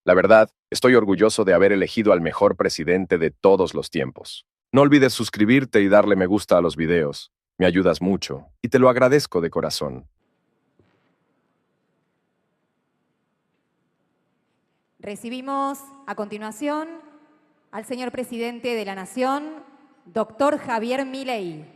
La verdad, estoy orgulloso de haber elegido al mejor presidente de todos los tiempos. No olvides suscribirte y darle me gusta a los videos. Me ayudas mucho y te lo agradezco de corazón. Recibimos a continuación al señor presidente de la Nación, doctor Javier Milei.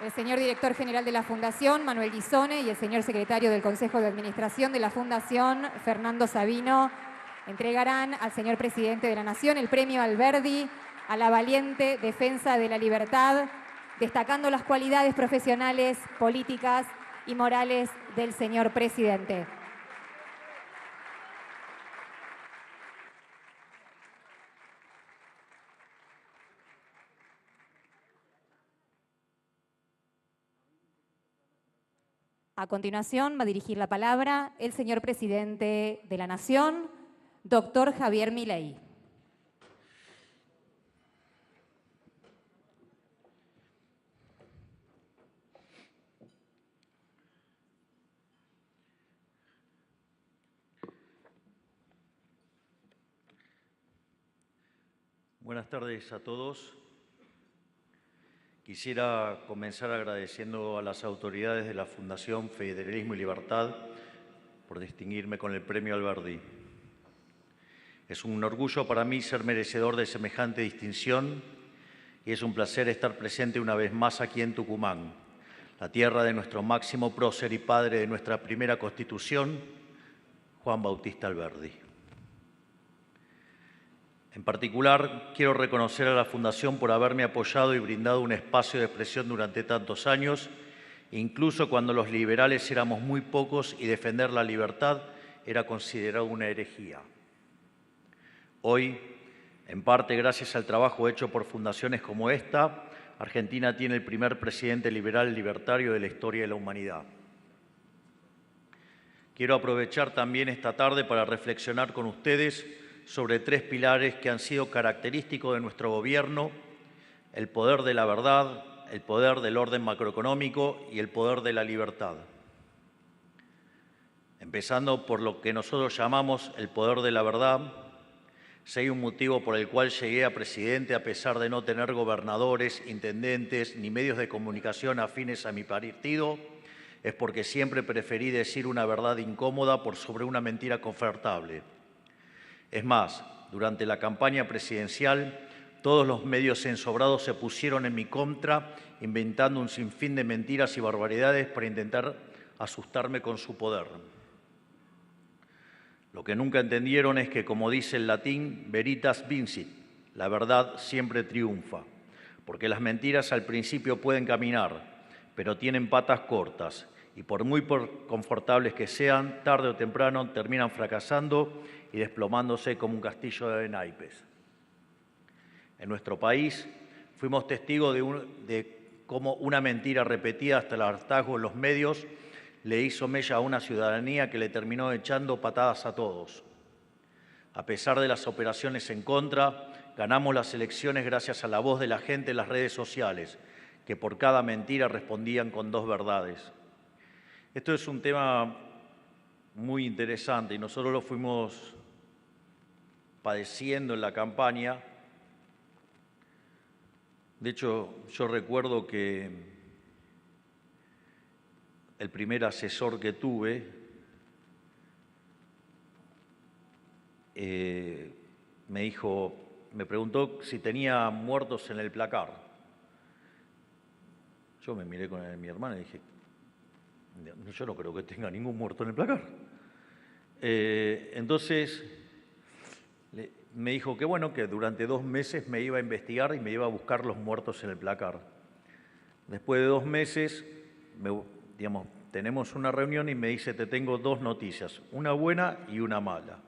El señor director general de la Fundación, Manuel Guisone, y el señor secretario del Consejo de Administración de la Fundación, Fernando Sabino, entregarán al señor presidente de la Nación el premio Alberdi a la valiente defensa de la libertad, destacando las cualidades profesionales, políticas y morales del señor presidente. A continuación va a dirigir la palabra el señor presidente de la Nación, doctor Javier Milei. Buenas tardes a todos. Quisiera comenzar agradeciendo a las autoridades de la Fundación Federalismo y Libertad por distinguirme con el Premio Alberdi. Es un orgullo para mí ser merecedor de semejante distinción y es un placer estar presente una vez más aquí en Tucumán, la tierra de nuestro máximo prócer y padre de nuestra primera Constitución, Juan Bautista Alberdi. En particular, quiero reconocer a la Fundación por haberme apoyado y brindado un espacio de expresión durante tantos años, incluso cuando los liberales éramos muy pocos y defender la libertad era considerado una herejía. Hoy, en parte gracias al trabajo hecho por fundaciones como esta, Argentina tiene el primer presidente liberal libertario de la historia de la humanidad. Quiero aprovechar también esta tarde para reflexionar con ustedes sobre tres pilares que han sido característicos de nuestro gobierno: el poder de la verdad, el poder del orden macroeconómico y el poder de la libertad. Empezando por lo que nosotros llamamos el poder de la verdad, si hay un motivo por el cual llegué a presidente a pesar de no tener gobernadores, intendentes ni medios de comunicación afines a mi partido, es porque siempre preferí decir una verdad incómoda por sobre una mentira confortable. Es más, durante la campaña presidencial, todos los medios ensobrados se pusieron en mi contra, inventando un sinfín de mentiras y barbaridades para intentar asustarme con su poder. Lo que nunca entendieron es que, como dice el latín, veritas vincit, la verdad siempre triunfa, porque las mentiras al principio pueden caminar, pero tienen patas cortas, y por muy confortables que sean, tarde o temprano terminan fracasando y desplomándose como un castillo de naipes. En nuestro país fuimos testigos de cómo una mentira repetida hasta el hartazgo en los medios le hizo mella a una ciudadanía que le terminó echando patadas a todos. A pesar de las operaciones en contra, ganamos las elecciones gracias a la voz de la gente en las redes sociales, que por cada mentira respondían con dos verdades. Esto es un tema muy interesante y nosotros lo fuimos padeciendo en la campaña. De hecho, yo recuerdo que el primer asesor que tuve me preguntó si tenía muertos en el placar. Yo me miré con mi hermana y dije, yo no creo que tenga ningún muerto en el placar. Entonces me dijo que bueno, que durante 2 meses me iba a investigar y me iba a buscar los muertos en el placar. Después de 2 meses, tenemos una reunión y me dice, te tengo 2 noticias, una buena y una mala.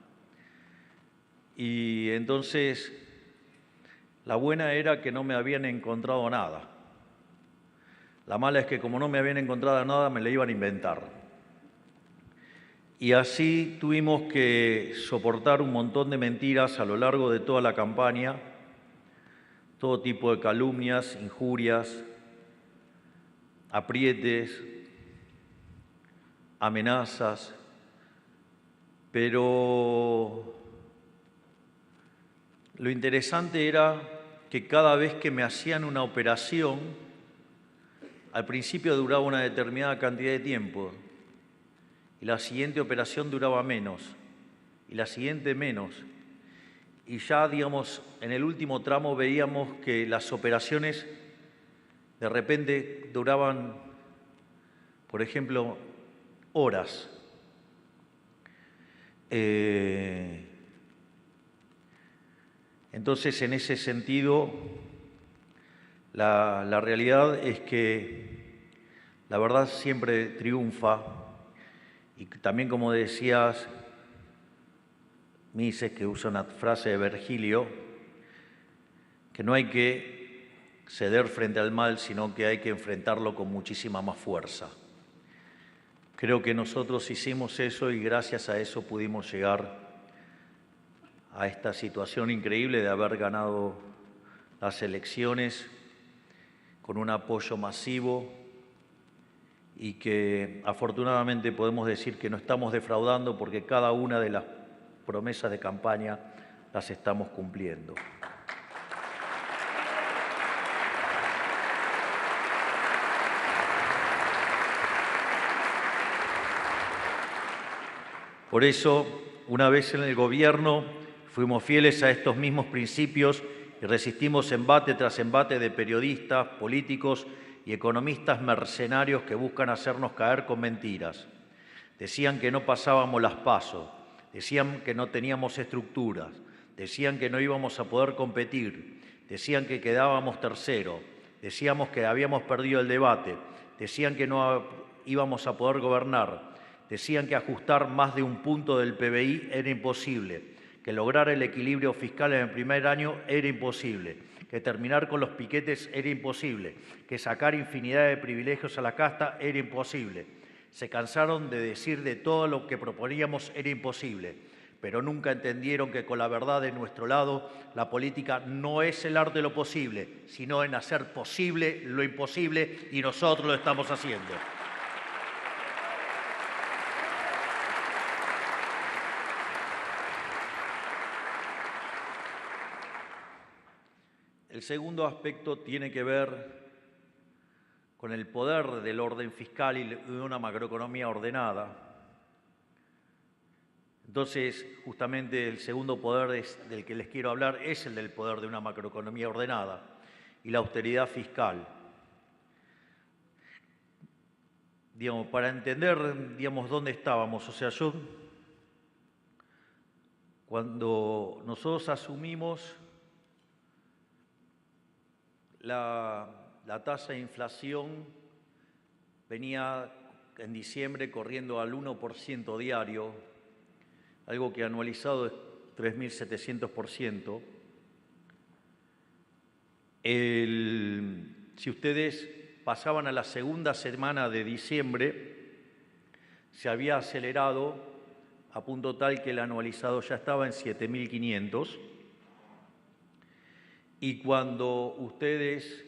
Y entonces, la buena era que no me habían encontrado nada. La mala es que como no me habían encontrado nada, me la iban a inventar. Y así tuvimos que soportar un montón de mentiras a lo largo de toda la campaña, todo tipo de calumnias, injurias, aprietes, amenazas, pero lo interesante era que cada vez que me hacían una operación, al principio duraba una determinada cantidad de tiempo y la siguiente operación duraba menos y la siguiente menos. Y ya, digamos, en el último tramo veíamos que las operaciones de repente duraban, por ejemplo, horas. Entonces, en ese sentido, la realidad es que la verdad siempre triunfa y también, como decías, Mises, que usa una frase de Virgilio, que no hay que ceder frente al mal, sino que hay que enfrentarlo con muchísima más fuerza. Creo que nosotros hicimos eso y gracias a eso pudimos llegar a esta situación increíble de haber ganado las elecciones con un apoyo masivo y que afortunadamente podemos decir que no estamos defraudando porque cada una de las promesas de campaña las estamos cumpliendo. Por eso, una vez en el gobierno, fuimos fieles a estos mismos principios y resistimos embate tras embate de periodistas, políticos y economistas mercenarios que buscan hacernos caer con mentiras. Decían que no pasábamos las PASO, decían que no teníamos estructuras, decían que no íbamos a poder competir, decían que quedábamos tercero, decíamos que habíamos perdido el debate, decían que no íbamos a poder gobernar, decían que ajustar más de un punto del PBI era imposible, que lograr el equilibrio fiscal en el primer año era imposible, que terminar con los piquetes era imposible, que sacar infinidad de privilegios a la casta era imposible. Se cansaron de decir de todo lo que proponíamos era imposible, pero nunca entendieron que con la verdad de nuestro lado, la política no es el arte de lo posible, sino en hacer posible lo imposible, y nosotros lo estamos haciendo. El segundo aspecto tiene que ver con el poder del orden fiscal y de una macroeconomía ordenada. Entonces, justamente el segundo poder del que les quiero hablar es el del poder de una macroeconomía ordenada y la austeridad fiscal. Digamos, para entender, digamos, dónde estábamos, o sea, cuando nosotros asumimos la tasa de inflación venía en diciembre corriendo al 1% diario, algo que anualizado es 3.700%. Si ustedes pasaban a la segunda semana de diciembre, se había acelerado a punto tal que el anualizado ya estaba en 7.500. Y cuando ustedes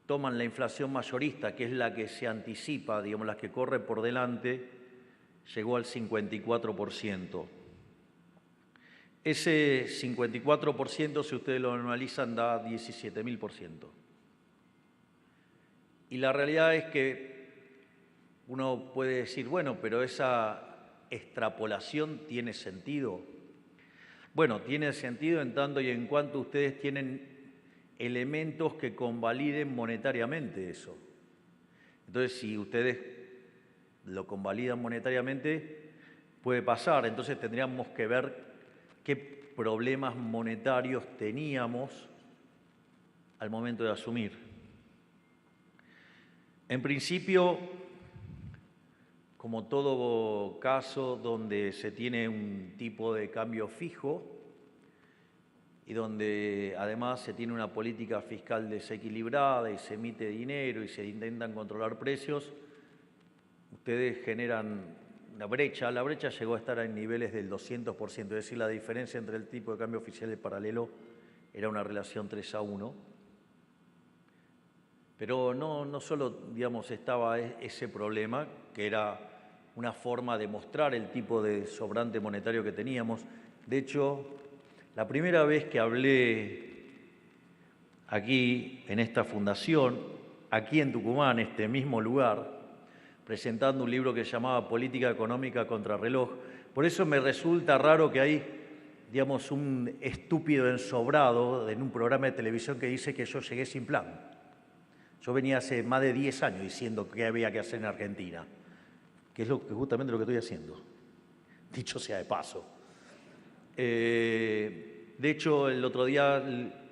toman la inflación mayorista, que es la que se anticipa, digamos, la que corre por delante, llegó al 54%. Ese 54%, si ustedes lo anualizan, da 17.000%. Y la realidad es que uno puede decir, bueno, pero esa extrapolación tiene sentido. Bueno, tiene sentido en tanto y en cuanto ustedes tienen elementos que convaliden monetariamente eso. Entonces, si ustedes lo convalidan monetariamente, puede pasar. Entonces, tendríamos que ver qué problemas monetarios teníamos al momento de asumir. En principio, como todo caso donde se tiene un tipo de cambio fijo y donde además se tiene una política fiscal desequilibrada y se emite dinero y se intentan controlar precios, ustedes generan una brecha. La brecha llegó a estar en niveles del 200%, es decir, la diferencia entre el tipo de cambio oficial y el paralelo era una relación 3-1. Pero no solo, digamos, estaba ese problema, que era una forma de mostrar el tipo de sobrante monetario que teníamos. De hecho, la primera vez que hablé aquí, en esta fundación, aquí en Tucumán, este mismo lugar, presentando un libro que se llamaba Política Económica Contrarreloj. Por eso me resulta raro que hay, digamos, un estúpido ensobrado en un programa de televisión que dice que yo llegué sin plan. Yo venía hace más de 10 años diciendo qué había que hacer en Argentina, que es justamente lo que estoy haciendo, dicho sea de paso. De hecho, el otro día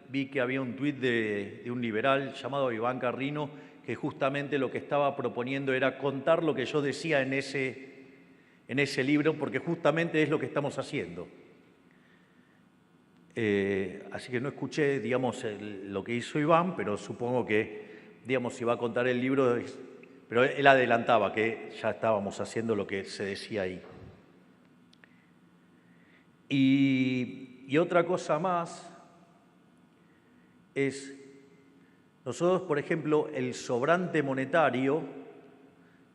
vi que había un tuit de un liberal llamado Iván Carrino, que justamente lo que estaba proponiendo era contar lo que yo decía en ese libro, porque justamente es lo que estamos haciendo. Así que no escuché, digamos, lo que hizo Iván, pero supongo que, digamos, si va a contar el libro, pero él adelantaba que ya estábamos haciendo lo que se decía ahí. Y otra cosa más es, nosotros, por ejemplo, el sobrante monetario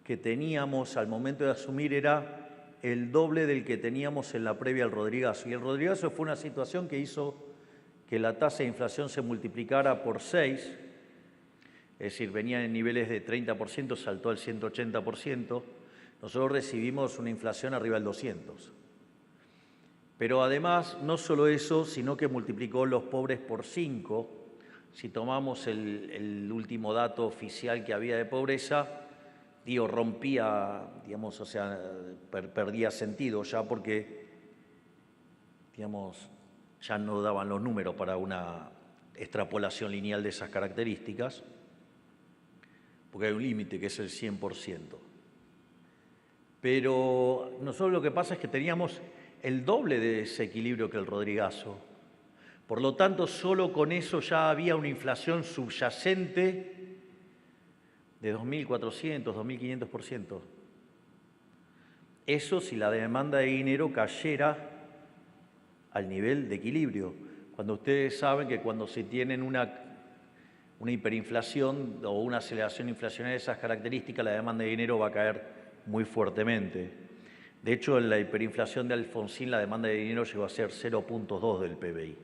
que teníamos al momento de asumir era el doble del que teníamos en la previa al Rodrigazo. Y el Rodrigazo fue una situación que hizo que la tasa de inflación se multiplicara por 6, es decir, venía en niveles de 30%, saltó al 180%. Nosotros recibimos una inflación arriba del 200%. Pero además, no solo eso, sino que multiplicó los pobres por 5. Si tomamos el último dato oficial que había de pobreza, rompía, digamos, o sea, perdía sentido ya porque, digamos, ya no daban los números para una extrapolación lineal de esas características, porque hay un límite que es el 100%. Pero nosotros lo que pasa es que teníamos el doble de desequilibrio que el Rodrigazo. Por lo tanto, solo con eso ya había una inflación subyacente de 2.400, 2.500%. Eso si la demanda de dinero cayera al nivel de equilibrio. Cuando ustedes saben que cuando se tienen una hiperinflación o una aceleración inflacionaria de esas características, la demanda de dinero va a caer muy fuertemente. De hecho, en la hiperinflación de Alfonsín, la demanda de dinero llegó a ser 0,2 del PBI.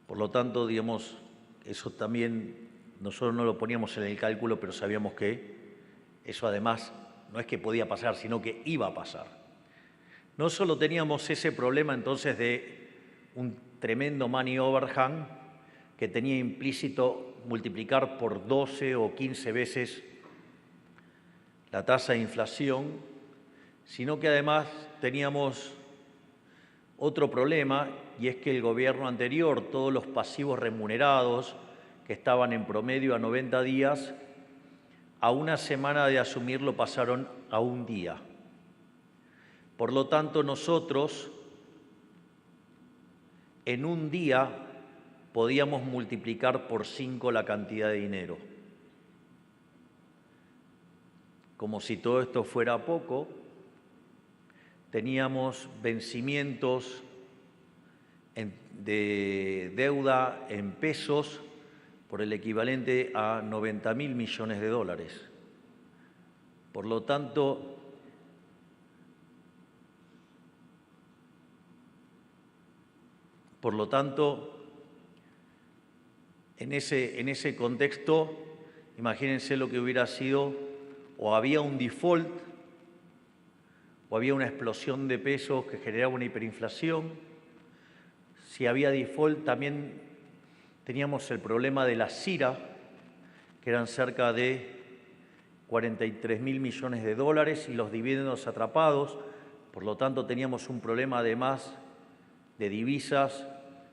Por lo tanto, digamos, eso también nosotros no lo poníamos en el cálculo, pero sabíamos que eso además no es que podía pasar, sino que iba a pasar. No solo teníamos ese problema entonces de un tremendo money overhang que tenía implícito multiplicar por 12 o 15 veces la tasa de inflación, sino que además teníamos otro problema, y es que el gobierno anterior, todos los pasivos remunerados que estaban en promedio a 90 días, a una semana de asumirlo pasaron a un día. Por lo tanto, nosotros en un día podíamos multiplicar por 5 la cantidad de dinero. Como si todo esto fuera poco, teníamos vencimientos de deuda en pesos por el equivalente a 90.000 millones de dólares. Por lo tanto, en ese contexto, imagínense lo que hubiera sido, o había un default, o había una explosión de pesos que generaba una hiperinflación. Si había default, también teníamos el problema de la CIRA, que eran cerca de 43.000 millones de dólares, y los dividendos atrapados. Por lo tanto, teníamos un problema además de divisas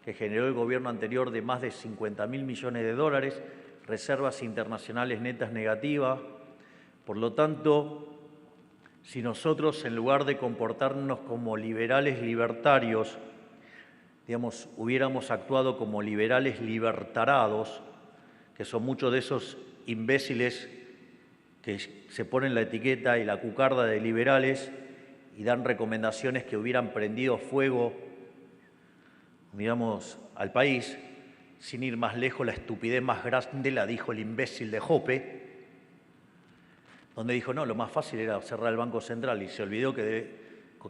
que generó el gobierno anterior de más de 50.000 millones de dólares, reservas internacionales netas negativas. Por lo tanto, si nosotros, en lugar de comportarnos como liberales libertarios, digamos, hubiéramos actuado como liberales libertarados, que son muchos de esos imbéciles que se ponen la etiqueta y la cucarda de liberales y dan recomendaciones que hubieran prendido fuego miramos al país, sin ir más lejos, la estupidez más grande la dijo el imbécil de Jope, donde dijo, no, lo más fácil era cerrar el Banco Central, y se olvidó que,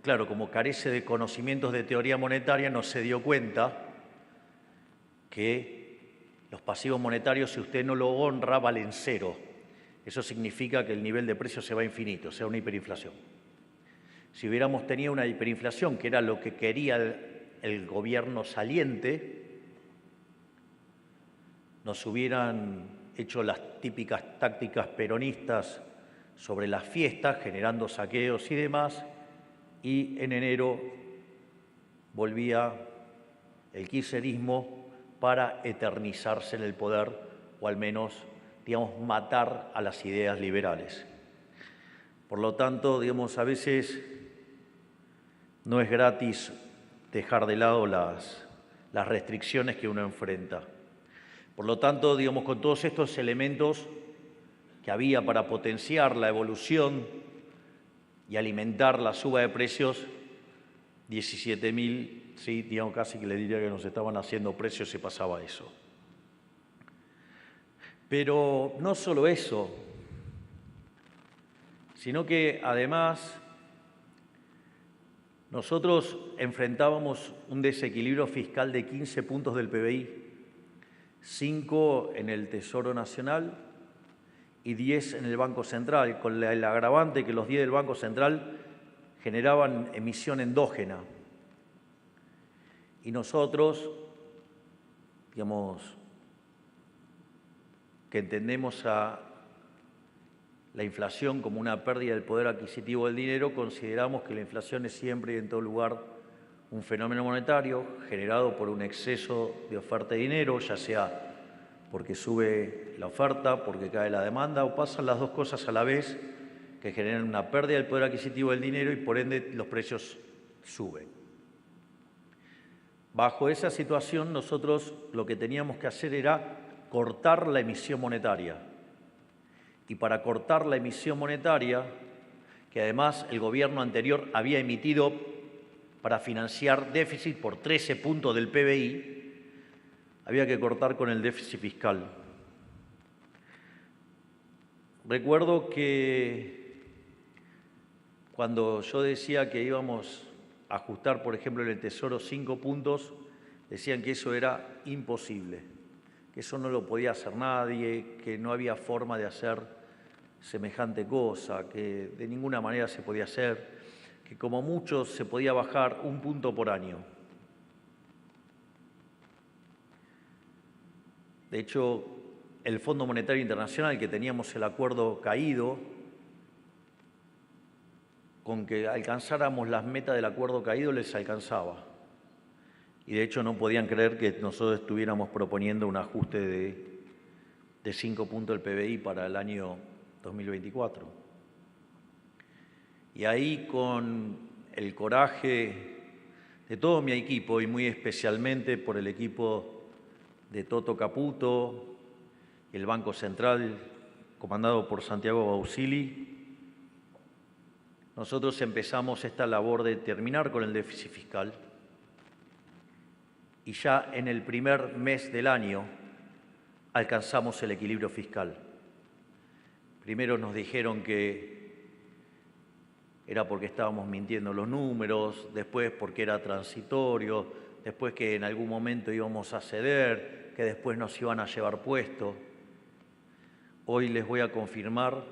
claro, como carece de conocimientos de teoría monetaria, no se dio cuenta que los pasivos monetarios, si usted no lo honra, valen cero. Eso significa que el nivel de precios se va a infinito, o sea, una hiperinflación. Si hubiéramos tenido una hiperinflación, que era lo que quería el gobierno saliente, nos hubieran hecho las típicas tácticas peronistas sobre las fiestas, generando saqueos y demás, y en enero volvía el kirchnerismo para eternizarse en el poder, o al menos, digamos, matar a las ideas liberales. Por lo tanto, digamos, a veces no es gratis dejar de lado las restricciones que uno enfrenta. Por lo tanto, digamos, con todos estos elementos que había para potenciar la evolución y alimentar la suba de precios, 17.000, sí, digamos, casi que le diría que nos estaban haciendo precios si pasaba eso. Pero no solo eso, sino que además nosotros enfrentábamos un desequilibrio fiscal de 15 puntos del PBI, 5 en el Tesoro Nacional y 10 en el Banco Central, con el agravante que los 10 del Banco Central generaban emisión endógena. Y nosotros, digamos, que entendemos a la inflación como una pérdida del poder adquisitivo del dinero, consideramos que la inflación es siempre y en todo lugar un fenómeno monetario generado por un exceso de oferta de dinero, ya sea porque sube la oferta, porque cae la demanda, o pasan las dos cosas a la vez que generan una pérdida del poder adquisitivo del dinero y por ende los precios suben. Bajo esa situación nosotros lo que teníamos que hacer era cortar la emisión monetaria. Y para cortar la emisión monetaria, que además el gobierno anterior había emitido para financiar déficit por 13 puntos del PBI, había que cortar con el déficit fiscal. Recuerdo que cuando yo decía que íbamos a ajustar, por ejemplo, en el Tesoro 5 puntos, decían que eso era imposible, que eso no lo podía hacer nadie, que no había forma de hacer semejante cosa, que de ninguna manera se podía hacer, que como mucho se podía bajar 1 punto por año. De hecho, el Fondo Monetario Internacional, que teníamos el acuerdo caído, con que alcanzáramos las metas del acuerdo caído les alcanzaba. Y de hecho no podían creer que nosotros estuviéramos proponiendo un ajuste de 5 puntos del PBI para el año 2024. Y ahí, con el coraje de todo mi equipo y muy especialmente por el equipo de Toto Caputo, el Banco Central comandado por Santiago Bausili, nosotros empezamos esta labor de terminar con el déficit fiscal y ya en el primer mes del año alcanzamos el equilibrio fiscal. Primero nos dijeron que era porque estábamos mintiendo los números, después porque era transitorio, después que en algún momento íbamos a ceder, que después nos iban a llevar puesto. Hoy les voy a confirmar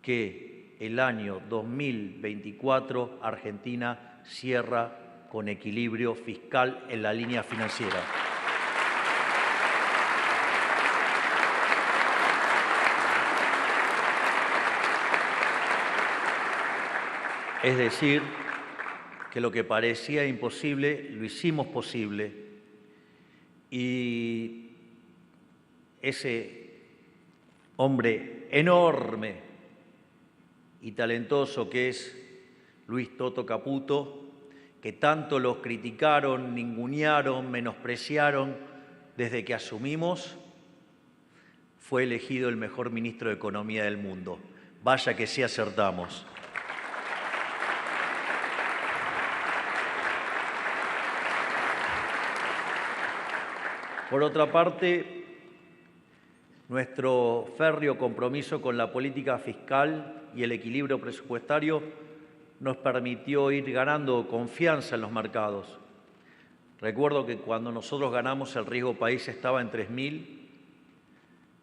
que el año 2024 Argentina cierra con equilibrio fiscal en la línea financiera. Es decir, que lo que parecía imposible, lo hicimos posible. Y ese hombre enorme y talentoso que es Luis Toto Caputo, que tanto los criticaron, ningunearon, menospreciaron desde que asumimos, fue elegido el mejor ministro de Economía del mundo. Vaya que sí acertamos. Por otra parte, nuestro férreo compromiso con la política fiscal y el equilibrio presupuestario nos permitió ir ganando confianza en los mercados. Recuerdo que cuando nosotros ganamos el riesgo país estaba en 3.000,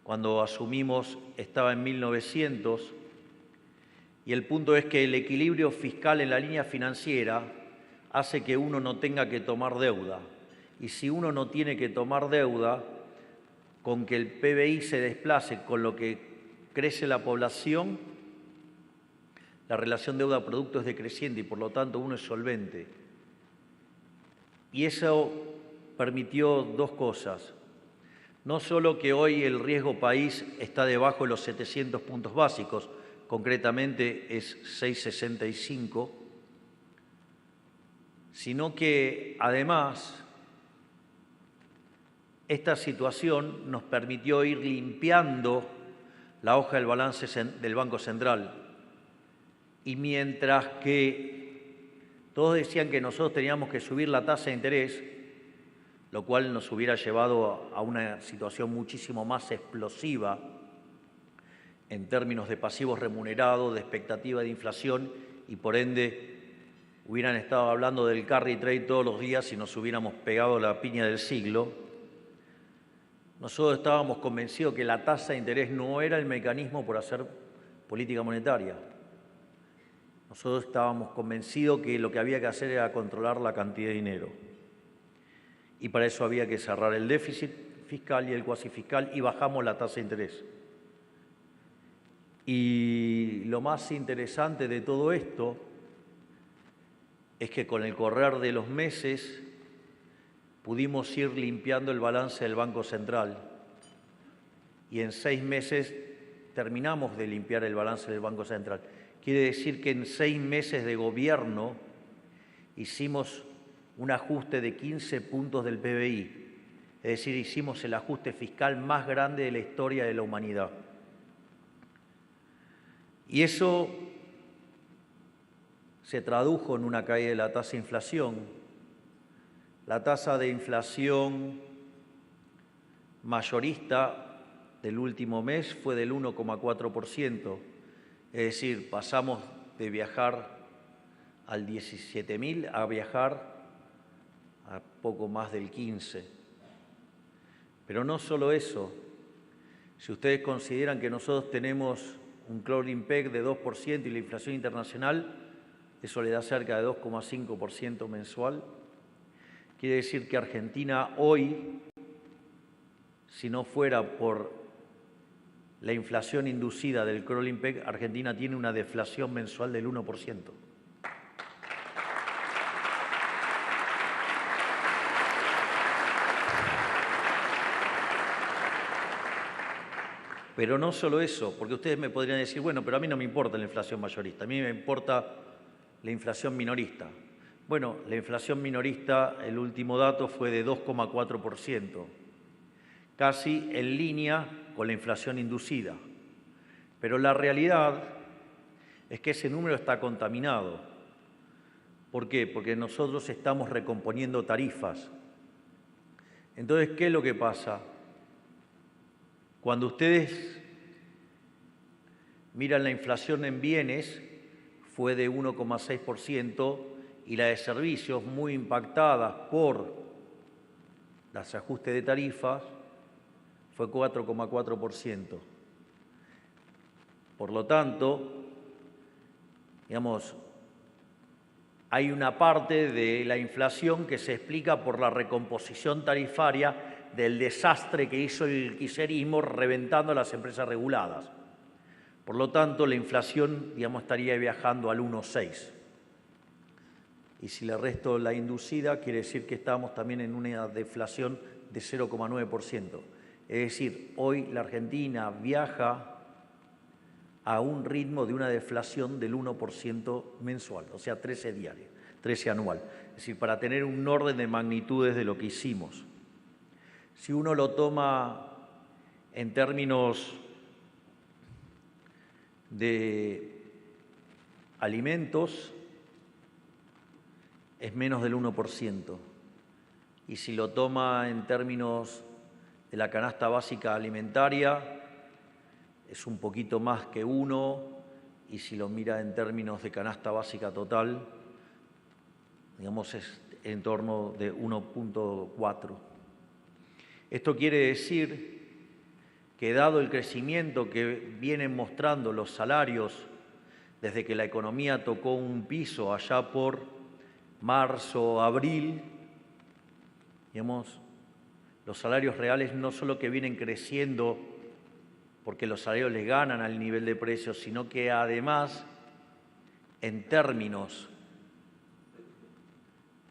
cuando asumimos estaba en 1.900, y el punto es que el equilibrio fiscal en la línea financiera hace que uno no tenga que tomar deuda. Y si uno no tiene que tomar deuda, con que el PBI se desplace con lo que crece la población, la relación deuda-producto es decreciente y por lo tanto uno es solvente. Y eso permitió dos cosas. No solo que hoy el riesgo país está debajo de los 700 puntos básicos, concretamente es 665, sino que además esta situación nos permitió ir limpiando la hoja del balance del Banco Central. Y mientras que todos decían que nosotros teníamos que subir la tasa de interés, lo cual nos hubiera llevado a una situación muchísimo más explosiva en términos de pasivos remunerados, de expectativa de inflación, y por ende hubieran estado hablando del carry trade todos los días y nos hubiéramos pegado la piña del siglo. Nosotros estábamos convencidos que la tasa de interés no era el mecanismo por hacer política monetaria. Nosotros estábamos convencidos que lo que había que hacer era controlar la cantidad de dinero. Y para eso había que cerrar el déficit fiscal y el cuasi fiscal y bajamos la tasa de interés. Y lo más interesante de todo esto es que con el correr de los meses pudimos ir limpiando el balance del Banco Central y en 6 meses terminamos de limpiar el balance del Banco Central. Quiere decir que en 6 meses de gobierno hicimos un ajuste de 15 puntos del PBI, es decir, hicimos el ajuste fiscal más grande de la historia de la humanidad. Y eso se tradujo en una caída de la tasa de inflación. La tasa de inflación mayorista del último mes fue del 1,4%, es decir, pasamos de viajar al 17.000 a viajar a poco más del 15. Pero no solo eso, si ustedes consideran que nosotros tenemos un closing peg de 2% y la inflación internacional, eso le da cerca de 2,5% mensual. Quiere decir que Argentina hoy, si no fuera por la inflación inducida del crawling peg, Argentina tiene una deflación mensual del 1%. Pero no solo eso, porque ustedes me podrían decir, bueno, pero a mí no me importa la inflación mayorista, a mí me importa la inflación minorista. Bueno, la inflación minorista, el último dato fue de 2,4%, casi en línea con la inflación inducida. Pero la realidad es que ese número está contaminado. ¿Por qué? Porque nosotros estamos recomponiendo tarifas. Entonces, ¿qué es lo que pasa? Cuando ustedes miran la inflación en bienes, fue de 1,6%, y la de servicios, muy impactada por los ajustes de tarifas, fue 4,4%. Por lo tanto, digamos, hay una parte de la inflación que se explica por la recomposición tarifaria del desastre que hizo el kirchnerismo reventando a las empresas reguladas. Por lo tanto, la inflación, digamos, estaría viajando al 1,6%. Y si le resto la inducida, quiere decir que estamos también en una deflación de 0,9%. Es decir, hoy la Argentina viaja a un ritmo de una deflación del 1% mensual, o sea, 13 anual. Es decir, para tener un orden de magnitudes de lo que hicimos. Si uno lo toma en términos de alimentos, es menos del 1%. Y si lo toma en términos de la canasta básica alimentaria es un poquito más que 1, y si lo mira en términos de canasta básica total, digamos, es en torno de 1.4. Esto quiere decir que, dado el crecimiento que vienen mostrando los salarios desde que la economía tocó un piso allá por marzo, abril, digamos, los salarios reales no solo que vienen creciendo porque los salarios les ganan al nivel de precios, sino que además, en términos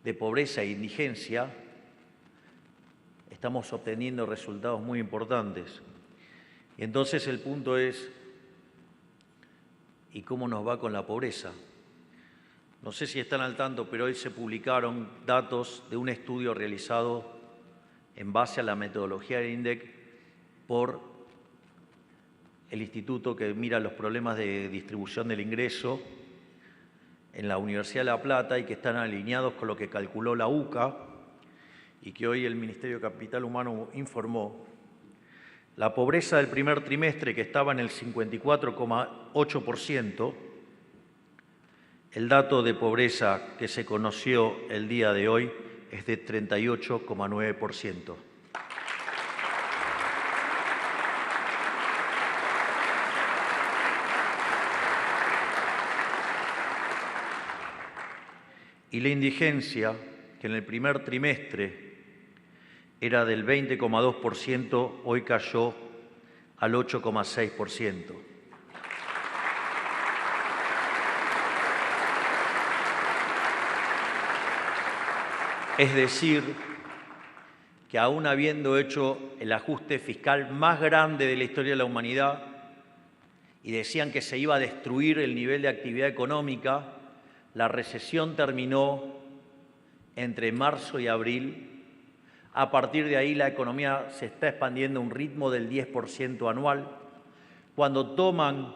de pobreza e indigencia, estamos obteniendo resultados muy importantes. Y entonces el punto es, ¿y cómo nos va con la pobreza? No sé si están al tanto, pero hoy se publicaron datos de un estudio realizado en base a la metodología del INDEC por el instituto que mira los problemas de distribución del ingreso en la Universidad de La Plata y que están alineados con lo que calculó la UCA y que hoy el Ministerio de Capital Humano informó. La pobreza del primer trimestre, que estaba en el 54,8%, el dato de pobreza que se conoció el día de hoy es de 38,9%. Y la indigencia, que en el primer trimestre era del 20,2%, hoy cayó al 8,6%. Es decir, que aún habiendo hecho el ajuste fiscal más grande de la historia de la humanidad y decían que se iba a destruir el nivel de actividad económica, la recesión terminó entre marzo y abril. A partir de ahí la economía se está expandiendo a un ritmo del 10% anual. Cuando toman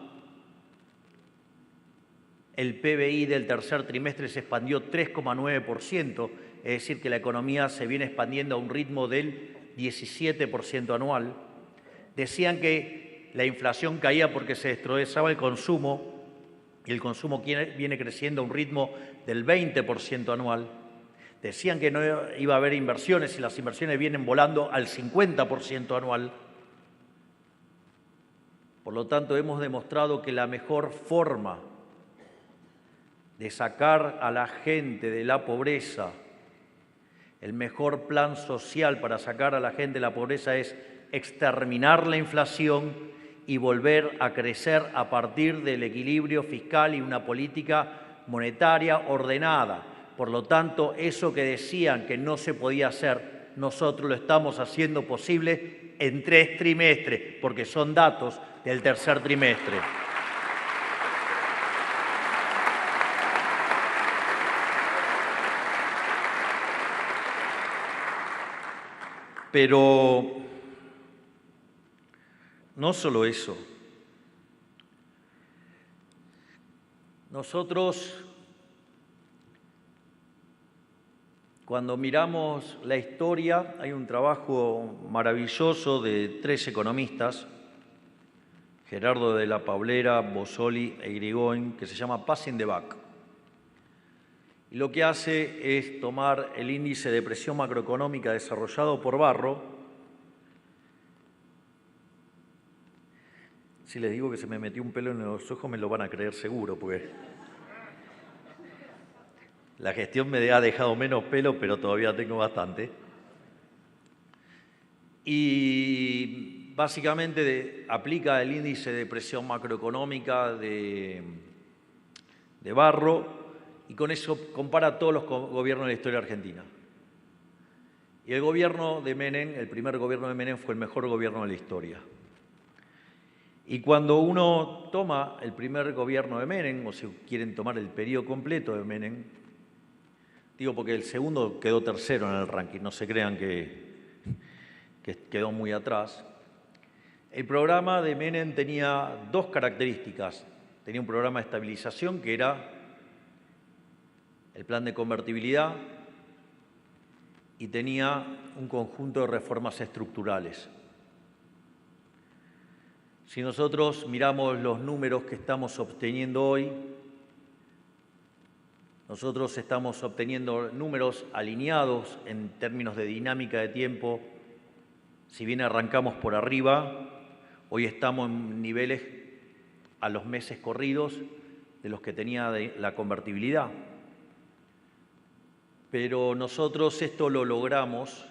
el PBI del tercer trimestre se expandió 3,9%, es decir, que la economía se viene expandiendo a un ritmo del 17% anual. Decían que la inflación caía porque se destrozaba el consumo, y el consumo viene creciendo a un ritmo del 20% anual. Decían que no iba a haber inversiones y las inversiones vienen volando al 50% anual. Por lo tanto, hemos demostrado que la mejor forma de sacar a la gente de la pobreza, el mejor plan social para sacar a la gente de la pobreza es exterminar la inflación y volver a crecer a partir del equilibrio fiscal y una política monetaria ordenada. Por lo tanto, eso que decían que no se podía hacer, nosotros lo estamos haciendo posible en 3 trimestres, porque son datos del tercer trimestre. Pero no solo eso. Nosotros, cuando miramos la historia, hay un trabajo maravilloso de 3 economistas, Gerardo de la Paulera, Bossoli e Irigoyen, que se llama Passing the Buck. Y lo que hace es tomar el índice de presión macroeconómica desarrollado por Barro. Si les digo que se me metió un pelo en los ojos, me lo van a creer seguro, porque la gestión me ha dejado menos pelo, pero todavía tengo bastante. Y básicamente aplica el índice de presión macroeconómica de Barro y con eso compara todos los gobiernos de la historia argentina. Y el gobierno de Menem, el primer gobierno de Menem, fue el mejor gobierno de la historia. Y cuando uno toma el primer gobierno de Menem, o si quieren tomar el periodo completo de Menem, digo porque el segundo quedó tercero en el ranking, no se crean que quedó muy atrás. El programa de Menem tenía 2 características. Tenía un programa de estabilización, que era el plan de convertibilidad, y tenía un conjunto de reformas estructurales. Si nosotros miramos los números que estamos obteniendo hoy, nosotros estamos obteniendo números alineados en términos de dinámica de tiempo. Si bien arrancamos por arriba, hoy estamos en niveles a los meses corridos de los que tenía la convertibilidad. Pero nosotros esto lo logramos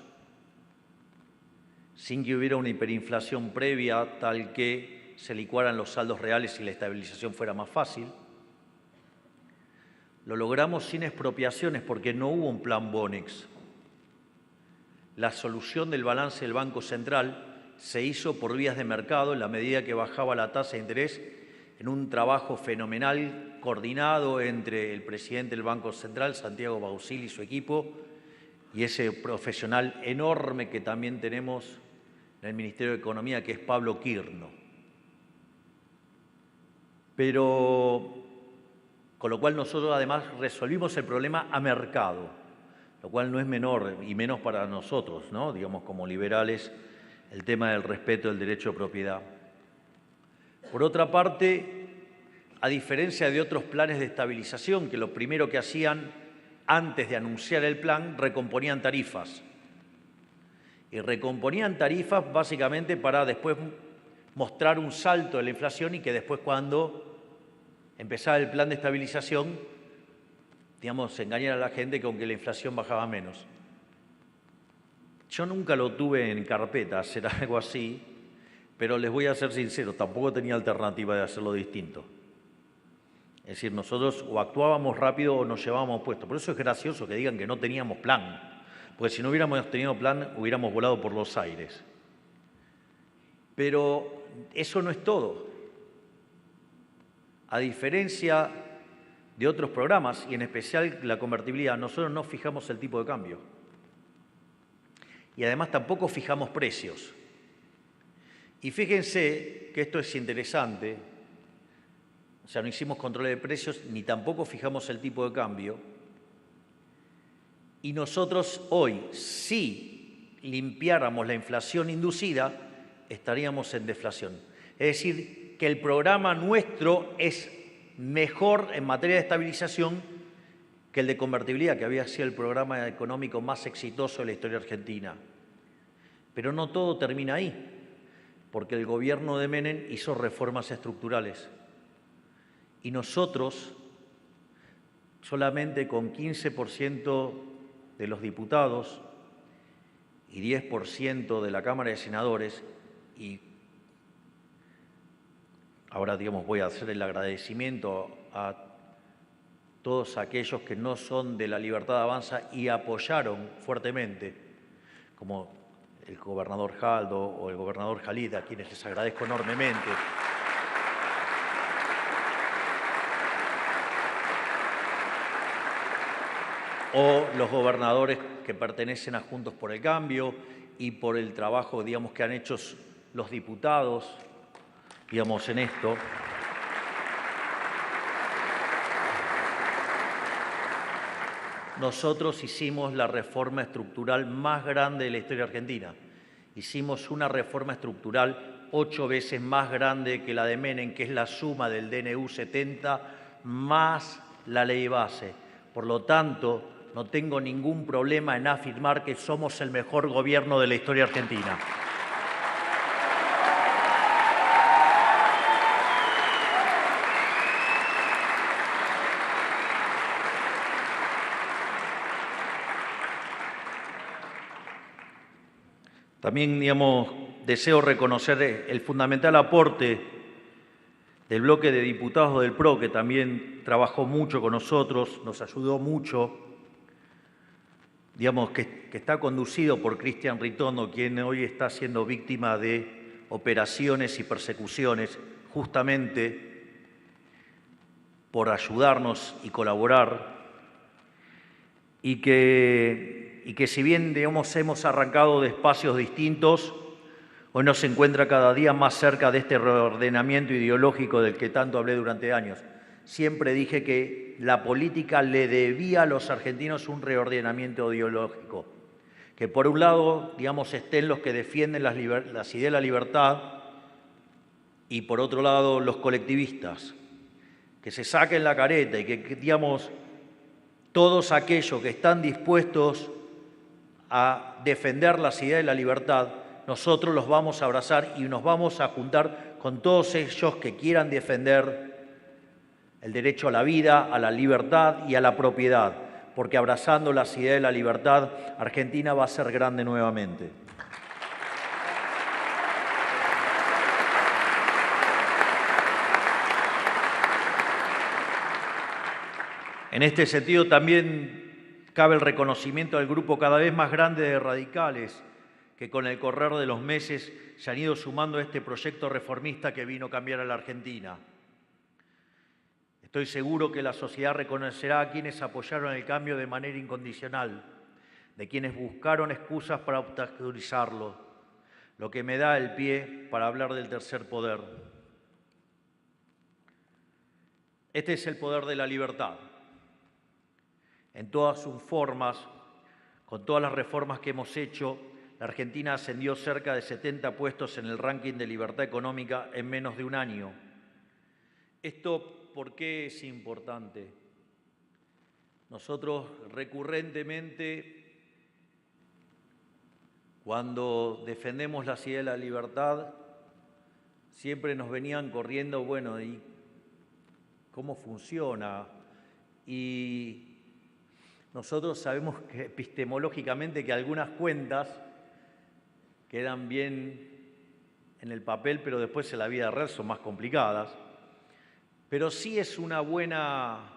sin que hubiera una hiperinflación previa tal que se licuaran los saldos reales y la estabilización fuera más fácil. Lo logramos sin expropiaciones porque no hubo un plan Bonex. La solución del balance del Banco Central se hizo por vías de mercado en la medida que bajaba la tasa de interés en un trabajo fenomenal coordinado entre el presidente del Banco Central, Santiago Bausili, y su equipo, y ese profesional enorme que también tenemos en el Ministerio de Economía, que es Pablo Quirno. Pero, con lo cual nosotros además resolvimos el problema a mercado, lo cual no es menor, y menos para nosotros, ¿no? Digamos, como liberales, el tema del respeto del derecho de propiedad. Por otra parte, a diferencia de otros planes de estabilización, que lo primero que hacían antes de anunciar el plan, recomponían tarifas. Y recomponían tarifas básicamente para después mostrar un salto de la inflación y que después cuando empezaba el plan de estabilización, digamos, engañar a la gente con que la inflación bajaba menos. Yo nunca lo tuve en carpeta hacer algo así, pero les voy a ser sincero, tampoco tenía alternativa de hacerlo distinto. Es decir, nosotros o actuábamos rápido o nos llevábamos puesto. Por eso es gracioso que digan que no teníamos plan, porque si no hubiéramos tenido plan, hubiéramos volado por los aires. Pero eso no es todo. A diferencia de otros programas, y en especial la convertibilidad, nosotros no fijamos el tipo de cambio. Y además tampoco fijamos precios. Y fíjense que esto es interesante, o sea, no hicimos control de precios ni tampoco fijamos el tipo de cambio. Y nosotros hoy, si limpiáramos la inflación inducida, estaríamos en deflación. Es decir, que el programa nuestro es mejor en materia de estabilización que el de convertibilidad, que había sido el programa económico más exitoso de la historia argentina. Pero no todo termina ahí, porque el gobierno de Menem hizo reformas estructurales. Y nosotros, solamente con 15% de los diputados y 10% de la Cámara de Senadores, y ahora, digamos, voy a hacer el agradecimiento a todos aquellos que no son de la Libertad Avanza y apoyaron fuertemente, como el gobernador Jaldo o el gobernador Jalid, a quienes les agradezco enormemente. O los gobernadores que pertenecen a Juntos por el Cambio y por el trabajo, digamos, que han hecho los diputados, digamos, en esto. Nosotros hicimos la reforma estructural más grande de la historia argentina. Hicimos una reforma estructural 8 veces más grande que la de Menem, que es la suma del DNU 70 más la ley base. Por lo tanto, no tengo ningún problema en afirmar que somos el mejor gobierno de la historia argentina. También, digamos, deseo reconocer el fundamental aporte del bloque de diputados del PRO, que también trabajó mucho con nosotros, nos ayudó mucho, digamos, que está conducido por Cristian Ritondo, quien hoy está siendo víctima de operaciones y persecuciones, justamente por ayudarnos y colaborar, y que si bien, digamos, hemos arrancado de espacios distintos, hoy nos encuentra cada día más cerca de este reordenamiento ideológico del que tanto hablé durante años. Siempre dije que la política le debía a los argentinos un reordenamiento ideológico. Que por un lado, digamos, estén los que defienden las ideas de la libertad y por otro lado los colectivistas, que se saquen la careta y que digamos, todos aquellos que están dispuestos a defender las ideas de la libertad, nosotros los vamos a abrazar y nos vamos a juntar con todos ellos que quieran defender el derecho a la vida, a la libertad y a la propiedad, porque abrazando las ideas de la libertad, Argentina va a ser grande nuevamente. En este sentido también cabe el reconocimiento al grupo cada vez más grande de radicales que con el correr de los meses se han ido sumando a este proyecto reformista que vino a cambiar a la Argentina. Estoy seguro que la sociedad reconocerá a quienes apoyaron el cambio de manera incondicional, de quienes buscaron excusas para obstaculizarlo, lo que me da el pie para hablar del tercer poder. Este es el poder de la libertad. En todas sus formas, con todas las reformas que hemos hecho, la Argentina ascendió cerca de 70 puestos en el ranking de libertad económica en menos de un año. ¿Esto por qué es importante? Nosotros recurrentemente, cuando defendemos las ideas de la libertad, siempre nos venían corriendo, bueno, ¿y cómo funciona? Y nosotros sabemos que epistemológicamente que algunas cuentas quedan bien en el papel, pero después en la vida real son más complicadas. Pero sí es una buena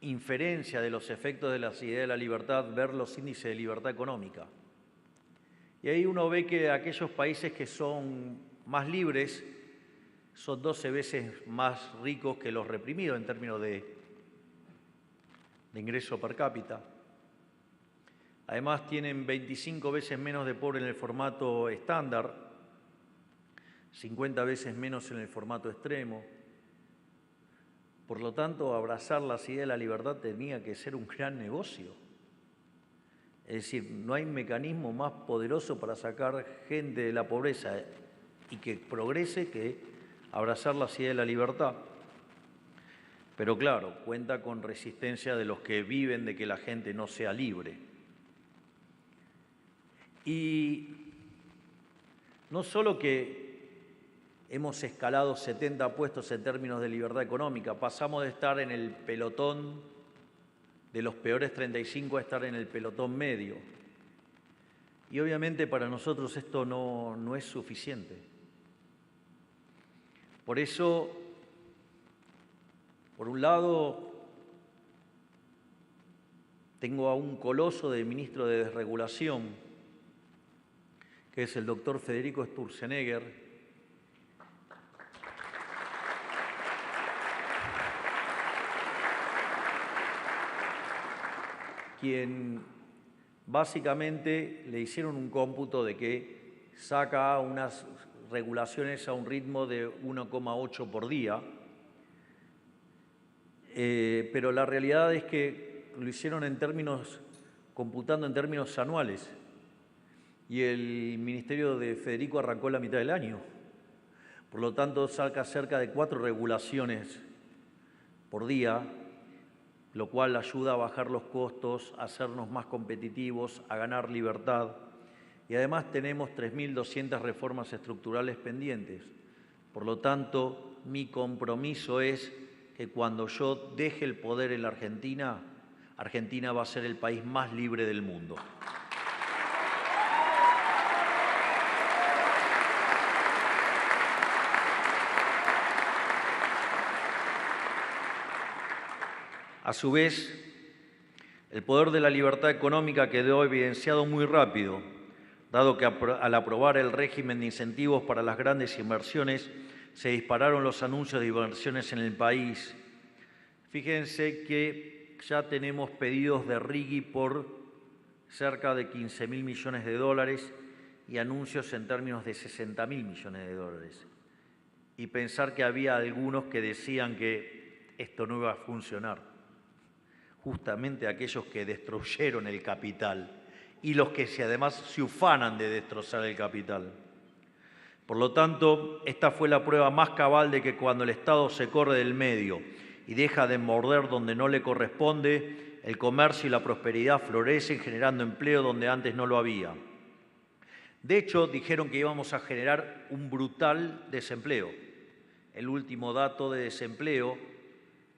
inferencia de los efectos de las ideas de la libertad ver los índices de libertad económica. Y ahí uno ve que aquellos países que son más libres son 12 veces más ricos que los reprimidos en términos de ingreso per cápita. Además tienen 25 veces menos de pobres en el formato estándar, 50 veces menos en el formato extremo. Por lo tanto, abrazar las ideas de la libertad tenía que ser un gran negocio. Es decir, no hay mecanismo más poderoso para sacar gente de la pobreza y que progrese que abrazar las ideas de la libertad. Pero claro, cuenta con resistencia de los que viven de que la gente no sea libre. Y no solo que hemos escalado 70 puestos en términos de libertad económica, pasamos de estar en el pelotón de los peores 35 a estar en el pelotón medio. Y obviamente para nosotros esto no es suficiente. Por eso, por un lado, tengo a un coloso de ministro de Desregulación, que es el doctor Federico Sturzenegger, quien básicamente le hicieron un cómputo de que saca unas regulaciones a un ritmo de 1,8 por día, pero la realidad es que lo hicieron computando en términos anuales, y el ministerio de Federico arrancó la mitad del año. Por lo tanto, saca cerca de 4 regulaciones por día, lo cual ayuda a bajar los costos, a hacernos más competitivos, a ganar libertad. Y además tenemos 3.200 reformas estructurales pendientes. Por lo tanto, mi compromiso es que cuando yo deje el poder en la Argentina, Argentina va a ser el país más libre del mundo. A su vez, el poder de la libertad económica quedó evidenciado muy rápido, dado que al aprobar el régimen de incentivos para las grandes inversiones, se dispararon los anuncios de inversiones en el país. Fíjense que ya tenemos pedidos de RIGI por cerca de 15.000 millones de dólares y anuncios en términos de 60.000 millones de dólares. Y pensar que había algunos que decían que esto no iba a funcionar. justamente aquellos que destruyeron el capital y los que además se ufanan de destrozar el capital. Por lo tanto, esta fue la prueba más cabal de que cuando el Estado se corre del medio y deja de morder donde no le corresponde, el comercio y la prosperidad florecen generando empleo donde antes no lo había. De hecho, dijeron que íbamos a generar un brutal desempleo. El último dato de desempleo,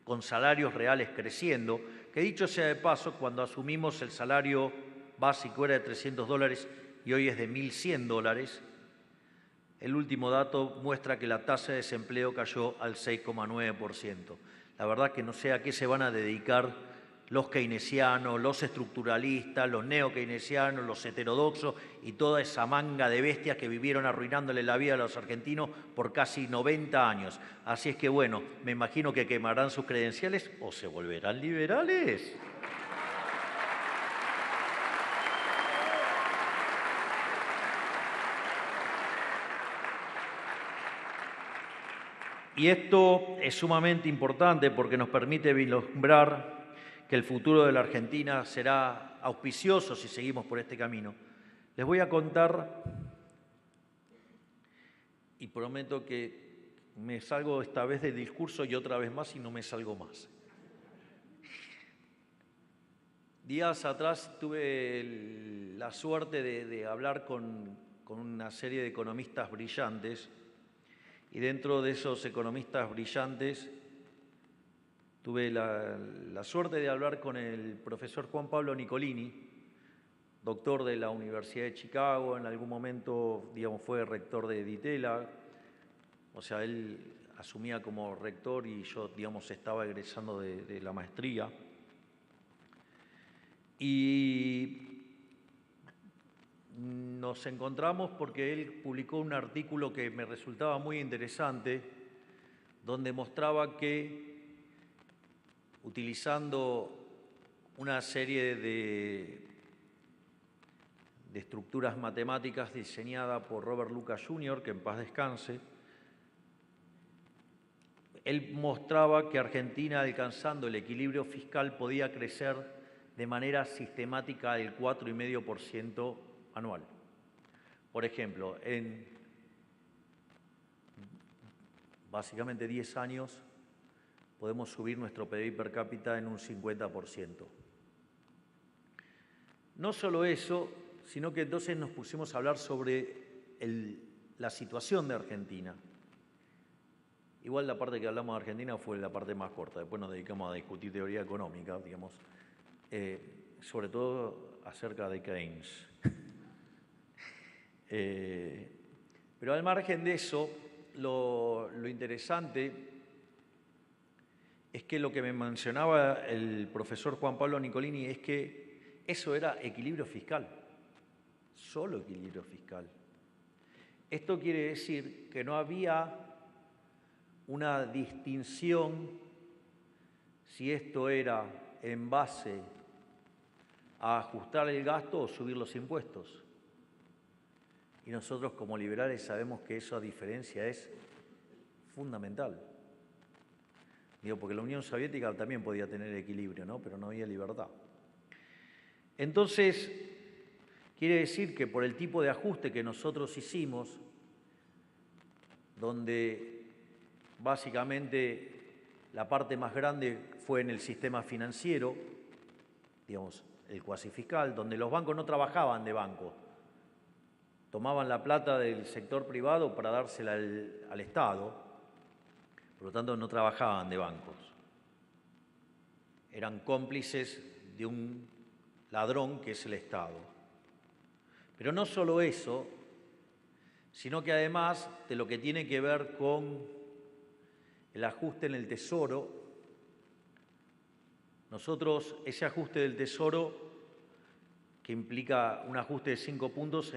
con salarios reales creciendo, que dicho sea de paso, cuando asumimos el salario básico era de $300 y hoy es de $1.100, el último dato muestra que la tasa de desempleo cayó al 6,9%. La verdad que no sé a qué se van a dedicar los keynesianos, los estructuralistas, los neokeynesianos, los heterodoxos y toda esa manga de bestias que vivieron arruinándole la vida a los argentinos por casi 90 años. Así es que, bueno, me imagino que quemarán sus credenciales o se volverán liberales. Y esto es sumamente importante porque nos permite vislumbrar que el futuro de la Argentina será auspicioso si seguimos por este camino. Les voy a contar, y prometo que me salgo esta vez del discurso y otra vez más y no me salgo más. Días atrás tuve la suerte de hablar con una serie de economistas brillantes y dentro de esos economistas brillantes tuve la suerte de hablar con el profesor Juan Pablo Nicolini, doctor de la Universidad de Chicago, en algún momento, digamos, fue rector de Ditela, o sea, él asumía como rector y yo, digamos, estaba egresando de la maestría. Y nos encontramos porque él publicó un artículo que me resultaba muy interesante, donde mostraba que utilizando una serie de estructuras matemáticas diseñadas por Robert Lucas Jr., que en paz descanse, él mostraba que Argentina, alcanzando el equilibrio fiscal, podía crecer de manera sistemática del 4,5% anual. Por ejemplo, en básicamente 10 años podemos subir nuestro PBI per cápita en un 50%. No solo eso, sino que entonces nos pusimos a hablar sobre la situación de Argentina. Igual la parte que hablamos de Argentina fue la parte más corta, después nos dedicamos a discutir teoría económica, digamos, sobre todo acerca de Keynes. Pero al margen de eso, lo interesante es que lo que me mencionaba el profesor Juan Pablo Nicolini es que eso era equilibrio fiscal, solo equilibrio fiscal. Esto quiere decir que no había una distinción si esto era en base a ajustar el gasto o subir los impuestos. Y nosotros como liberales sabemos que esa diferencia es fundamental. Digo, porque la Unión Soviética también podía tener equilibrio, ¿no? Pero no había libertad. Entonces, quiere decir que por el tipo de ajuste que nosotros hicimos, donde básicamente la parte más grande fue en el sistema financiero, digamos, el cuasi fiscal, donde los bancos no trabajaban de banco, tomaban la plata del sector privado para dársela al Estado. Por lo tanto, no trabajaban de bancos. Eran cómplices de un ladrón que es el Estado. Pero no solo eso, sino que además de lo que tiene que ver con el ajuste en el Tesoro, nosotros ese ajuste del Tesoro, que implica un ajuste de 5 puntos,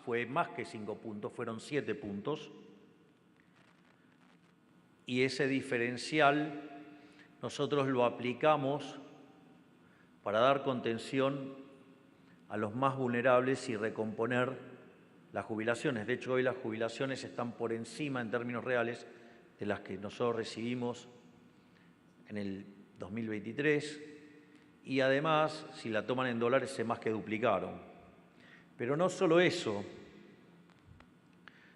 fue más que 5 puntos, fueron 7 puntos. Y ese diferencial nosotros lo aplicamos para dar contención a los más vulnerables y recomponer las jubilaciones. De hecho, hoy las jubilaciones están por encima en términos reales de las que nosotros recibimos en el 2023 y además, si la toman en dólares, se más que duplicaron. Pero no solo eso,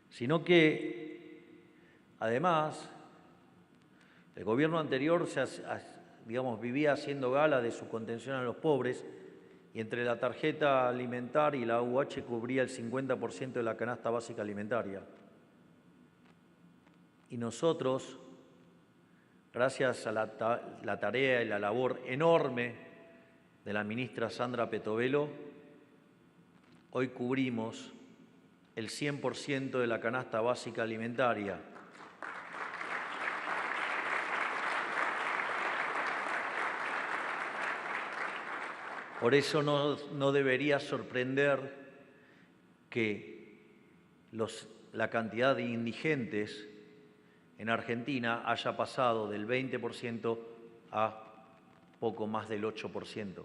sino que, además, el gobierno anterior vivía haciendo gala de su contención a los pobres, y entre la tarjeta alimentaria y la AUH cubría el 50% de la canasta básica alimentaria. Y nosotros, gracias a la tarea y la labor enorme de la ministra Sandra Petovelo, hoy cubrimos el 100% de la canasta básica alimentaria. Por eso no debería sorprender que la cantidad de indigentes en Argentina haya pasado del 20% a poco más del 8%,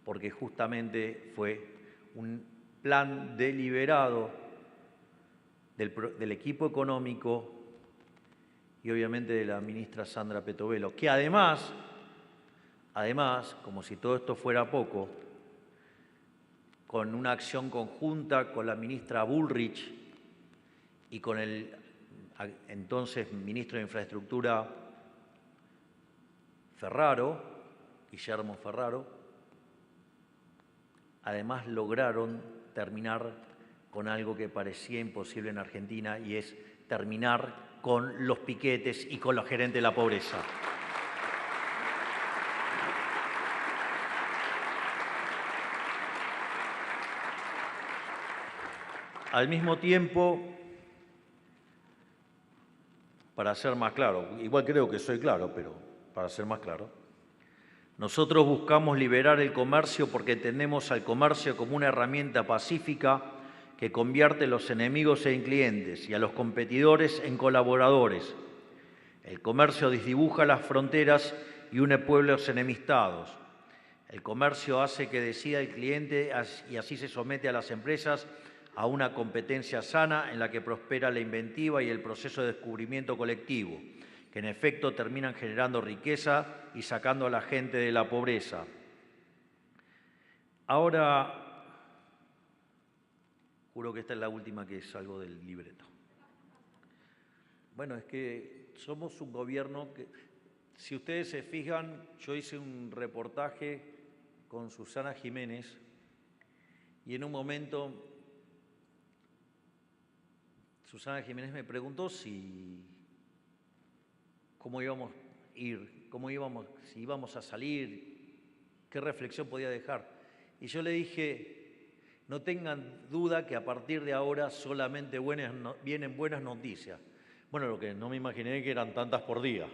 porque justamente fue un plan deliberado del equipo económico y obviamente de la ministra Sandra Petovelo, que además, como si todo esto fuera poco, con una acción conjunta con la ministra Bullrich y con el entonces ministro de Infraestructura Guillermo Ferraro, además lograron terminar con algo que parecía imposible en Argentina, y es terminar con los piquetes y con los gerentes de la pobreza. Al mismo tiempo, para ser más claro, igual creo que soy claro, pero para ser más claro, nosotros buscamos liberar el comercio porque entendemos al comercio como una herramienta pacífica que convierte a los enemigos en clientes y a los competidores en colaboradores. El comercio desdibuja las fronteras y une pueblos enemistados. El comercio hace que decida el cliente y así se somete a las empresas a una competencia sana en la que prospera la inventiva y el proceso de descubrimiento colectivo, que en efecto terminan generando riqueza y sacando a la gente de la pobreza. Ahora, juro que esta es la última que salgo del libreto. Bueno, es que somos un gobierno que, si ustedes se fijan, yo hice un reportaje con Susana Jiménez y en un momento Susana Jiménez me preguntó cómo íbamos a ir, si íbamos a salir, qué reflexión podía dejar. Y yo le dije, no tengan duda que a partir de ahora solamente vienen buenas noticias. Bueno, lo que no me imaginé que eran tantas por día.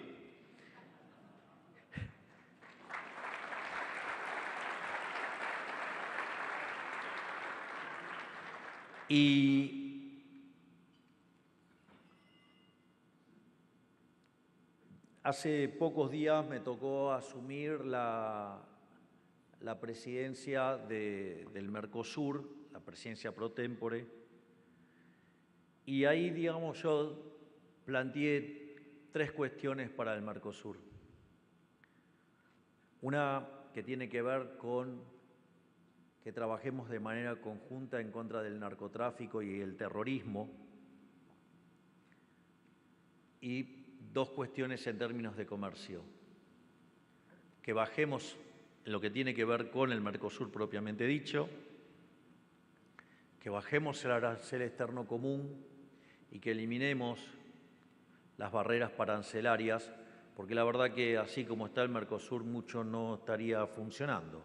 Y hace pocos días me tocó asumir la presidencia del Mercosur, la presidencia pro tempore, y ahí, digamos, yo planteé 3 cuestiones para el Mercosur. Una que tiene que ver con que trabajemos de manera conjunta en contra del narcotráfico y el terrorismo, y 2 cuestiones en términos de comercio. Que bajemos en lo que tiene que ver con el Mercosur propiamente dicho, que bajemos el arancel externo común y que eliminemos las barreras arancelarias, porque la verdad que así como está el Mercosur mucho no estaría funcionando.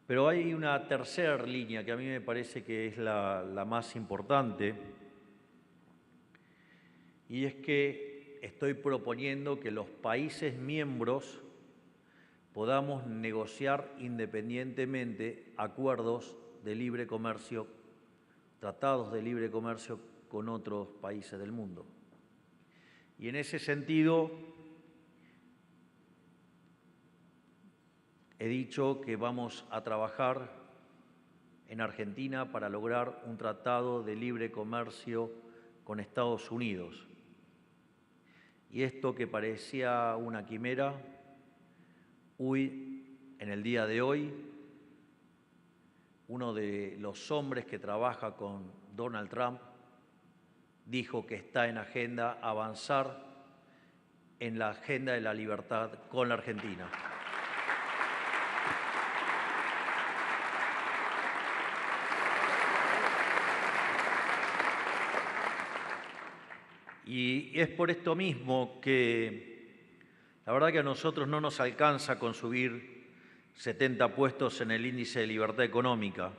Pero hay una tercera línea que a mí me parece que es la más importante, y es que estoy proponiendo que los países miembros podamos negociar independientemente acuerdos de libre comercio, tratados de libre comercio con otros países del mundo. Y en ese sentido, he dicho que vamos a trabajar en Argentina para lograr un tratado de libre comercio con Estados Unidos. Y esto que parecía una quimera, hoy en el día de hoy, uno de los hombres que trabaja con Donald Trump dijo que está en agenda avanzar en la agenda de la libertad con la Argentina. Y es por esto mismo que la verdad que a nosotros no nos alcanza con subir 70 puestos en el índice de libertad económica.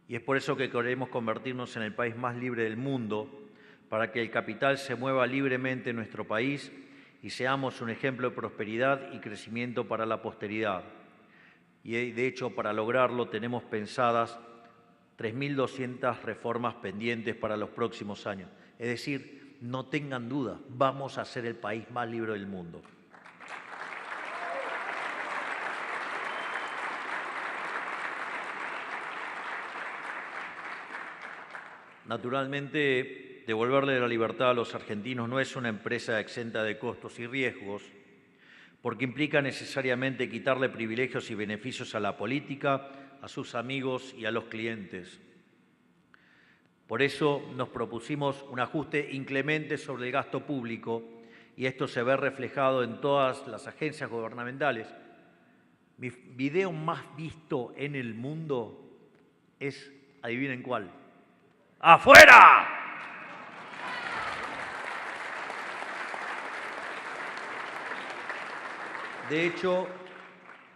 Y es por eso que queremos convertirnos en el país más libre del mundo, para que el capital se mueva libremente en nuestro país y seamos un ejemplo de prosperidad y crecimiento para la posteridad. Y de hecho, para lograrlo tenemos pensadas 3.200 reformas pendientes para los próximos años. Es decir, no tengan duda, vamos a ser el país más libre del mundo. Naturalmente, devolverle la libertad a los argentinos no es una empresa exenta de costos y riesgos, porque implica necesariamente quitarle privilegios y beneficios a la política, a sus amigos y a los clientes. Por eso nos propusimos un ajuste inclemente sobre el gasto público y esto se ve reflejado en todas las agencias gubernamentales. Mi video más visto en el mundo es, adivinen cuál, ¡afuera! De hecho,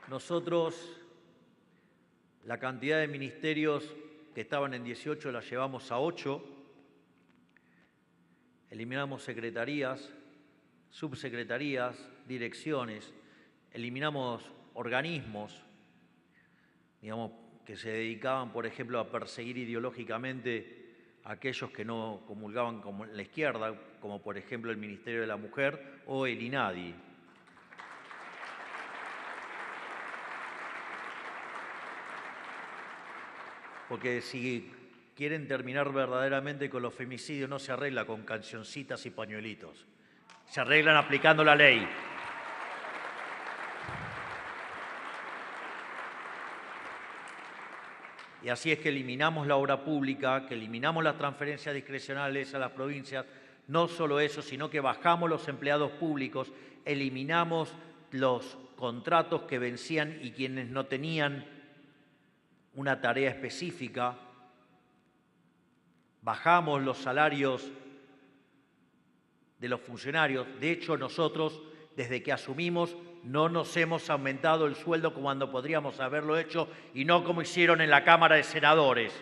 nosotros la cantidad de ministerios que estaban en 18 la llevamos a 8, eliminamos secretarías, subsecretarías, direcciones, eliminamos organismos, digamos, que se dedicaban, por ejemplo, a perseguir ideológicamente a aquellos que no comulgaban con la izquierda, como por ejemplo el Ministerio de la Mujer o el INADI. Porque si quieren terminar verdaderamente con los femicidios, no se arregla con cancioncitas y pañuelitos. Se arreglan aplicando la ley. Y así es que eliminamos la obra pública, que eliminamos las transferencias discrecionales a las provincias. No solo eso, sino que bajamos los empleados públicos, eliminamos los contratos que vencían y quienes no tenían una tarea específica, bajamos los salarios de los funcionarios. De hecho, nosotros, desde que asumimos, no nos hemos aumentado el sueldo cuando podríamos haberlo hecho y no como hicieron en la Cámara de Senadores.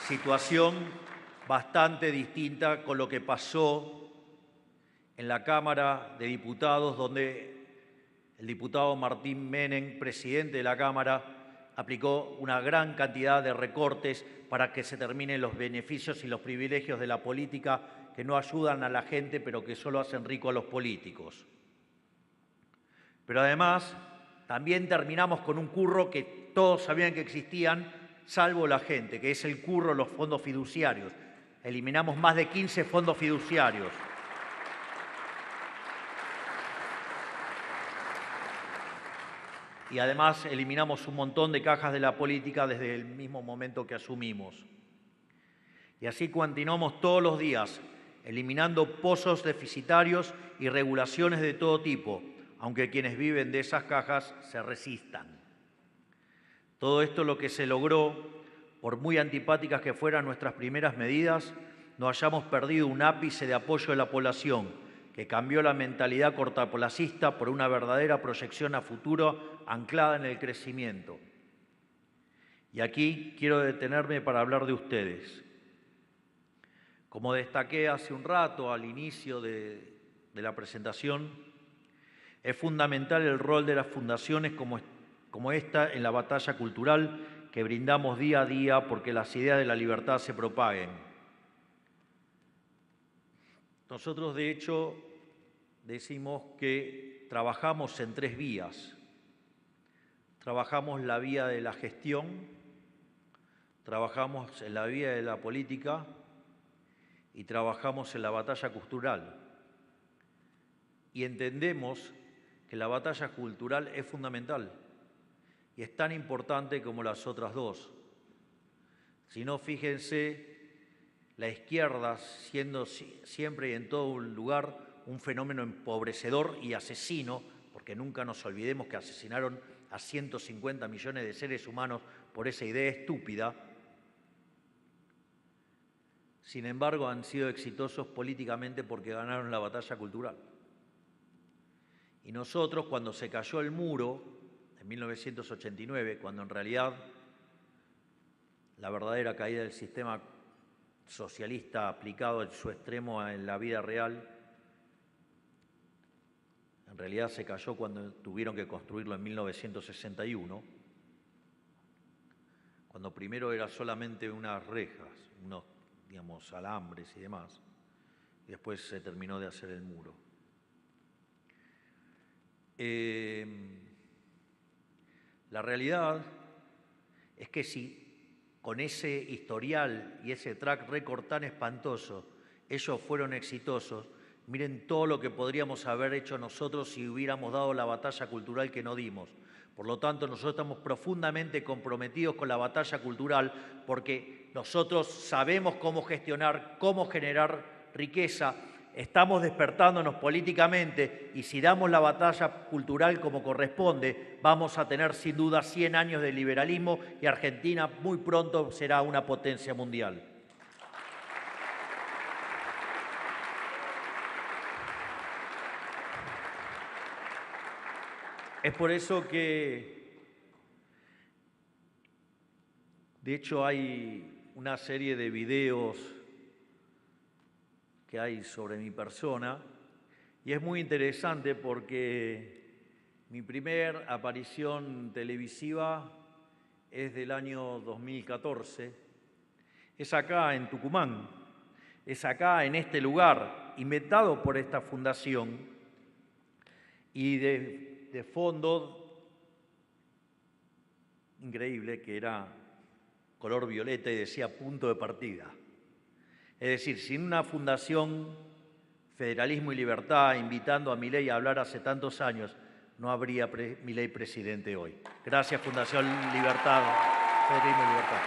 Situación bastante distinta con lo que pasó en la Cámara de Diputados, donde el diputado Martín Menem, presidente de la Cámara, aplicó una gran cantidad de recortes para que se terminen los beneficios y los privilegios de la política que no ayudan a la gente, pero que solo hacen rico a los políticos. Pero además, también terminamos con un curro que todos sabían que existían, salvo la gente, que es el curro de los fondos fiduciarios. Eliminamos más de 15 fondos fiduciarios. Y además eliminamos un montón de cajas de la política desde el mismo momento que asumimos. Y así continuamos todos los días, eliminando pozos deficitarios y regulaciones de todo tipo, aunque quienes viven de esas cajas se resistan. Todo esto lo que se logró, por muy antipáticas que fueran nuestras primeras medidas, no hayamos perdido un ápice de apoyo de la población, que cambió la mentalidad cortoplacista por una verdadera proyección a futuro anclada en el crecimiento. Y aquí quiero detenerme para hablar de ustedes. Como destaqué hace un rato al inicio de la presentación, es fundamental el rol de las fundaciones como esta en la batalla cultural que brindamos día a día porque las ideas de la libertad se propaguen. Nosotros, de hecho, decimos que trabajamos en 3 vías. Trabajamos la vía de la gestión, trabajamos en la vía de la política y trabajamos en la batalla cultural. Y entendemos que la batalla cultural es fundamental y es tan importante como las otras dos. Si no, fíjense, la izquierda siendo siempre y en todo lugar un fenómeno empobrecedor y asesino, porque nunca nos olvidemos que asesinaron a 150 millones de seres humanos por esa idea estúpida. Sin embargo, han sido exitosos políticamente porque ganaron la batalla cultural. Y nosotros, cuando se cayó el muro, en 1989, cuando en realidad la verdadera caída del sistema socialista aplicado en su extremo en la vida real, en realidad se cayó cuando tuvieron que construirlo en 1961, cuando primero era solamente unas rejas, unos, digamos, alambres y demás, y después se terminó de hacer el muro. La realidad es que si con ese historial y ese track record tan espantoso ellos fueron exitosos, miren todo lo que podríamos haber hecho nosotros si hubiéramos dado la batalla cultural que no dimos. Por lo tanto, nosotros estamos profundamente comprometidos con la batalla cultural porque nosotros sabemos cómo gestionar, cómo generar riqueza, estamos despertándonos políticamente y si damos la batalla cultural como corresponde, vamos a tener sin duda 100 años de liberalismo y Argentina muy pronto será una potencia mundial. Es por eso que, de hecho, hay una serie de videos que hay sobre mi persona y es muy interesante porque mi primer aparición televisiva es del año 2014, es acá en Tucumán, es acá en este lugar, inventado por esta fundación y de fondo, increíble, que era color violeta y decía punto de partida. Es decir, sin una fundación Federalismo y Libertad invitando a Milei a hablar hace tantos años, no habría Milei presidente hoy. Gracias, Fundación Libertad, Federalismo y Libertad.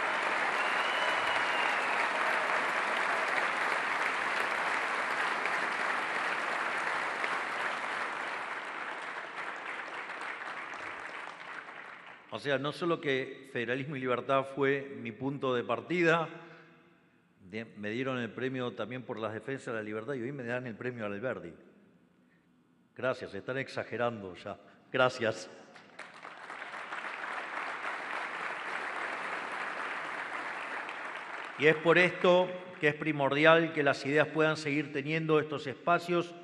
O sea, no solo que Federalismo y Libertad fue mi punto de partida, me dieron el premio también por las defensas de la libertad y hoy me dan el premio Alberdi. Gracias, están exagerando ya. Gracias. Y es por esto que es primordial que las ideas puedan seguir teniendo estos espacios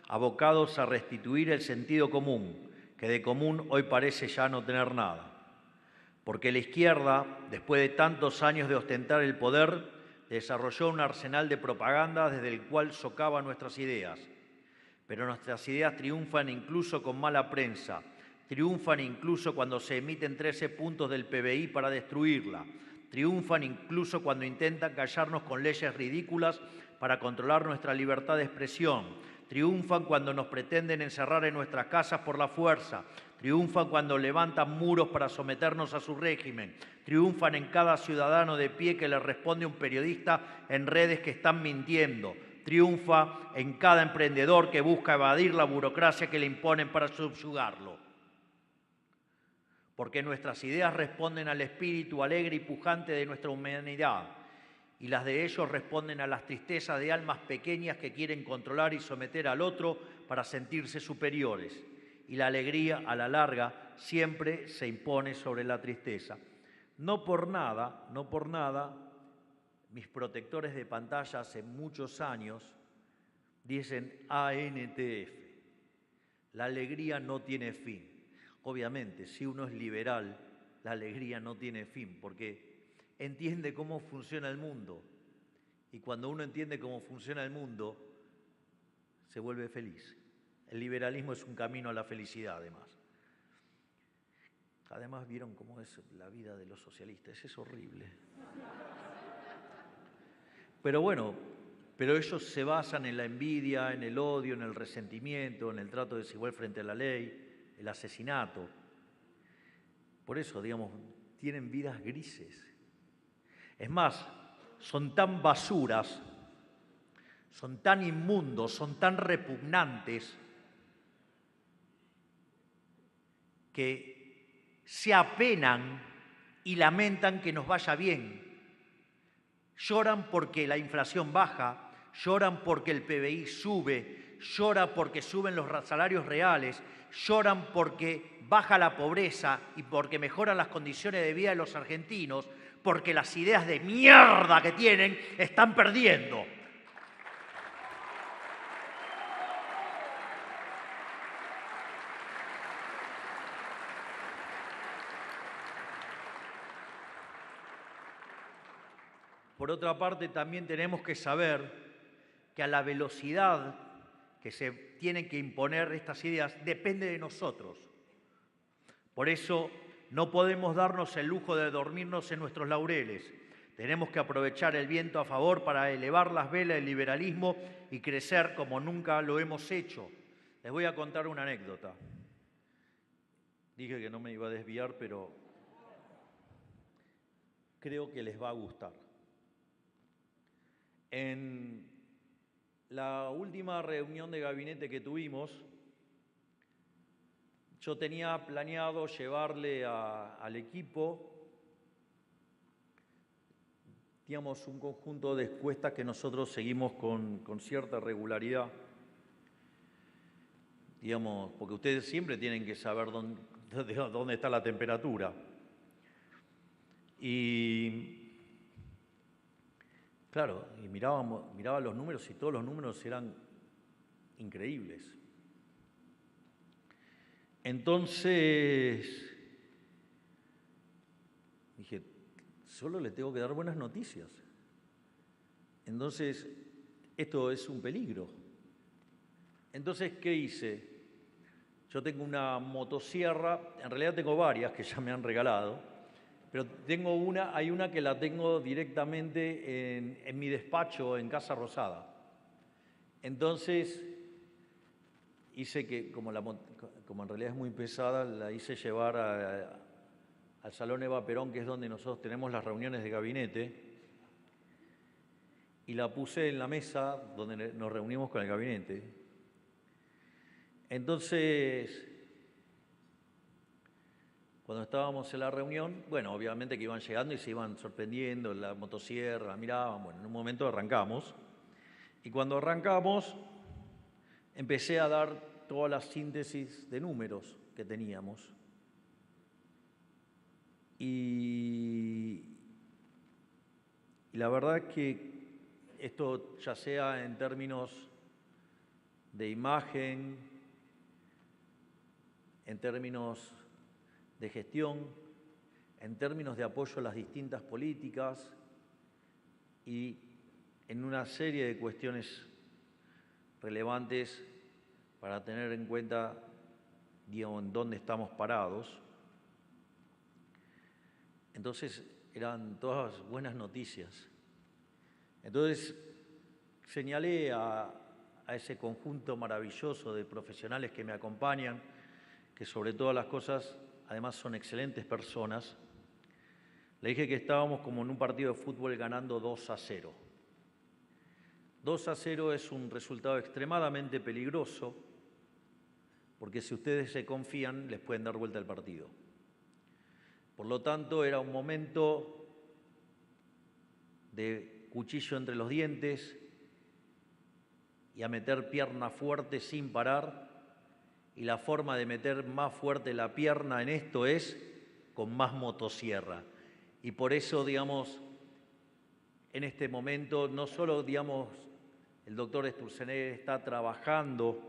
abocados a restituir el sentido común, que de común hoy parece ya no tener nada. Porque la izquierda, después de tantos años de ostentar el poder, desarrolló un arsenal de propaganda desde el cual socava nuestras ideas. Pero nuestras ideas triunfan incluso con mala prensa, triunfan incluso cuando se emiten 13 puntos del PBI para destruirla, triunfan incluso cuando intentan callarnos con leyes ridículas para controlar nuestra libertad de expresión, triunfan cuando nos pretenden encerrar en nuestras casas por la fuerza, triunfan cuando levantan muros para someternos a su régimen, triunfan en cada ciudadano de pie que le responde un periodista en redes que están mintiendo, triunfa en cada emprendedor que busca evadir la burocracia que le imponen para subyugarlo. Porque nuestras ideas responden al espíritu alegre y pujante de nuestra humanidad y las de ellos responden a las tristezas de almas pequeñas que quieren controlar y someter al otro para sentirse superiores. Y la alegría, a la larga, siempre se impone sobre la tristeza. No por nada, mis protectores de pantalla hace muchos años dicen ANTF, la alegría no tiene fin. Obviamente, si uno es liberal, la alegría no tiene fin, porque entiende cómo funciona el mundo. Y cuando uno entiende cómo funciona el mundo, se vuelve feliz. El liberalismo es un camino a la felicidad, además. Además, vieron cómo es la vida de los socialistas, es horrible. Pero bueno, pero ellos se basan en la envidia, en el odio, en el resentimiento, en el trato desigual frente a la ley, el asesinato. Por eso, digamos, tienen vidas grises. Es más, son tan basuras, son tan inmundos, son tan repugnantes, que se apenan y lamentan que nos vaya bien. Lloran porque la inflación baja, lloran porque el PBI sube, lloran porque suben los salarios reales, lloran porque baja la pobreza y porque mejoran las condiciones de vida de los argentinos, porque las ideas de mierda que tienen están perdiendo. Por otra parte, también tenemos que saber que a la velocidad que se tienen que imponer estas ideas depende de nosotros. Por eso no podemos darnos el lujo de dormirnos en nuestros laureles. Tenemos que aprovechar el viento a favor para elevar las velas del liberalismo y crecer como nunca lo hemos hecho. Les voy a contar una anécdota. Dije que no me iba a desviar, pero creo que les va a gustar. En la última reunión de gabinete que tuvimos, yo tenía planeado llevarle al equipo, digamos, un conjunto de encuestas que nosotros seguimos con cierta regularidad, digamos, porque ustedes siempre tienen que saber dónde está la temperatura. Y claro, y miraba los números y todos los números eran increíbles. Entonces, dije, solo le tengo que dar buenas noticias. Entonces, esto es un peligro. Entonces, ¿qué hice? Yo tengo una motosierra, en realidad tengo varias que ya me han regalado, pero hay una que la tengo directamente en mi despacho en Casa Rosada. Entonces, hice que, como en realidad es muy pesada, la hice llevar al Salón Eva Perón, que es donde nosotros tenemos las reuniones de gabinete, y la puse en la mesa donde nos reunimos con el gabinete. Entonces, cuando estábamos en la reunión, bueno, obviamente que iban llegando y se iban sorprendiendo, la motosierra, miraban, bueno, en un momento arrancamos. Y cuando arrancamos, empecé a dar toda la síntesis de números que teníamos. Y la verdad es que esto, ya sea en términos de imagen, en términos de gestión, en términos de apoyo a las distintas políticas y en una serie de cuestiones relevantes para tener en cuenta, digamos, en dónde estamos parados. Entonces, eran todas buenas noticias. Entonces, señalé a ese conjunto maravilloso de profesionales que me acompañan, que sobre todas las cosas, además son excelentes personas. Le dije que estábamos como en un partido de fútbol ganando 2-0. 2-0 es un resultado extremadamente peligroso, porque si ustedes se confían, les pueden dar vuelta el partido. Por lo tanto, era un momento de cuchillo entre los dientes y a meter pierna fuerte sin parar. Y la forma de meter más fuerte la pierna en esto es con más motosierra. Y por eso, digamos, en este momento, no solo, digamos, el doctor Sturzenegger está trabajando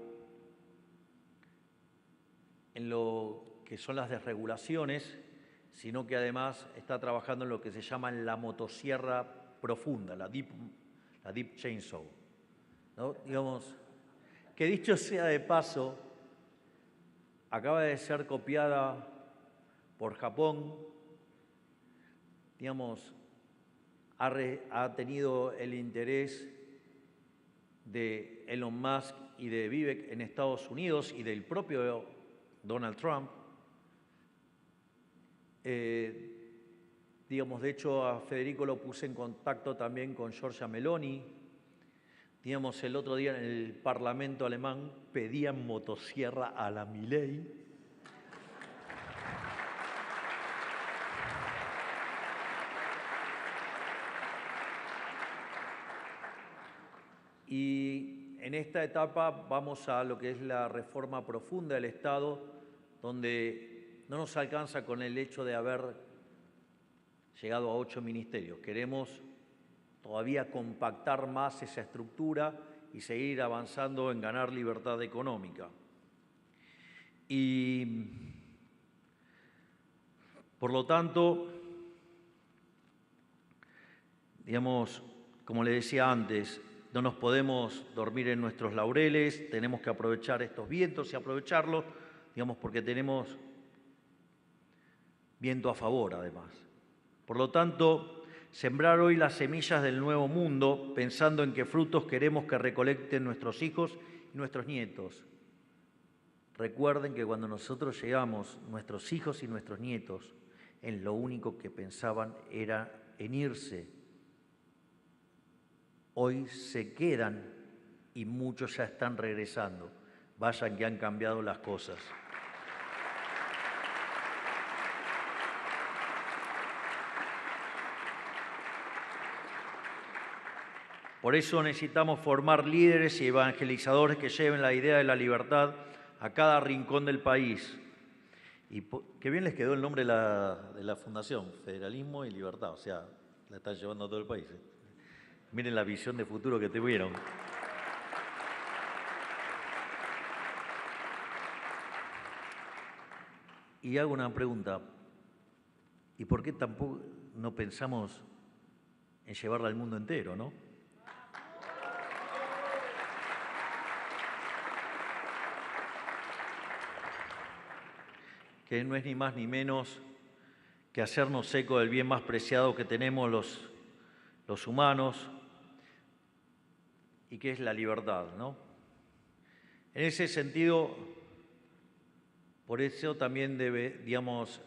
en lo que son las desregulaciones, sino que además está trabajando en lo que se llama la motosierra profunda, la deep chainsaw, ¿no? Digamos, que dicho sea de paso, acaba de ser copiada por Japón, digamos, ha tenido el interés de Elon Musk y de Vivek en Estados Unidos y del propio Donald Trump. Digamos, de hecho, a Federico lo puse en contacto también con Giorgia Meloni. Digamos, el otro día en el Parlamento alemán pedían motosierra a la Milei. Y en esta etapa vamos a lo que es la reforma profunda del Estado, donde no nos alcanza con el hecho de haber llegado a 8 ministerios. Queremos todavía compactar más esa estructura y seguir avanzando en ganar libertad económica. Y, por lo tanto, digamos, como le decía antes, no nos podemos dormir en nuestros laureles, tenemos que aprovechar estos vientos y aprovecharlos, digamos, porque tenemos viento a favor, además. Por lo tanto, sembrar hoy las semillas del nuevo mundo, pensando en qué frutos queremos que recolecten nuestros hijos y nuestros nietos. Recuerden que cuando nosotros llegamos, nuestros hijos y nuestros nietos, en lo único que pensaban era en irse. Hoy se quedan y muchos ya están regresando. Vayan que han cambiado las cosas. Por eso necesitamos formar líderes y evangelizadores que lleven la idea de la libertad a cada rincón del país. Y qué bien les quedó el nombre de la fundación, Federalismo y Libertad, o sea, la están llevando a todo el país. Miren la visión de futuro que tuvieron. Y hago una pregunta, ¿y por qué tampoco no pensamos en llevarla al mundo entero, no? Que no es ni más ni menos que hacernos eco del bien más preciado que tenemos los humanos, y que es la libertad, ¿no? En ese sentido, por eso también digamos,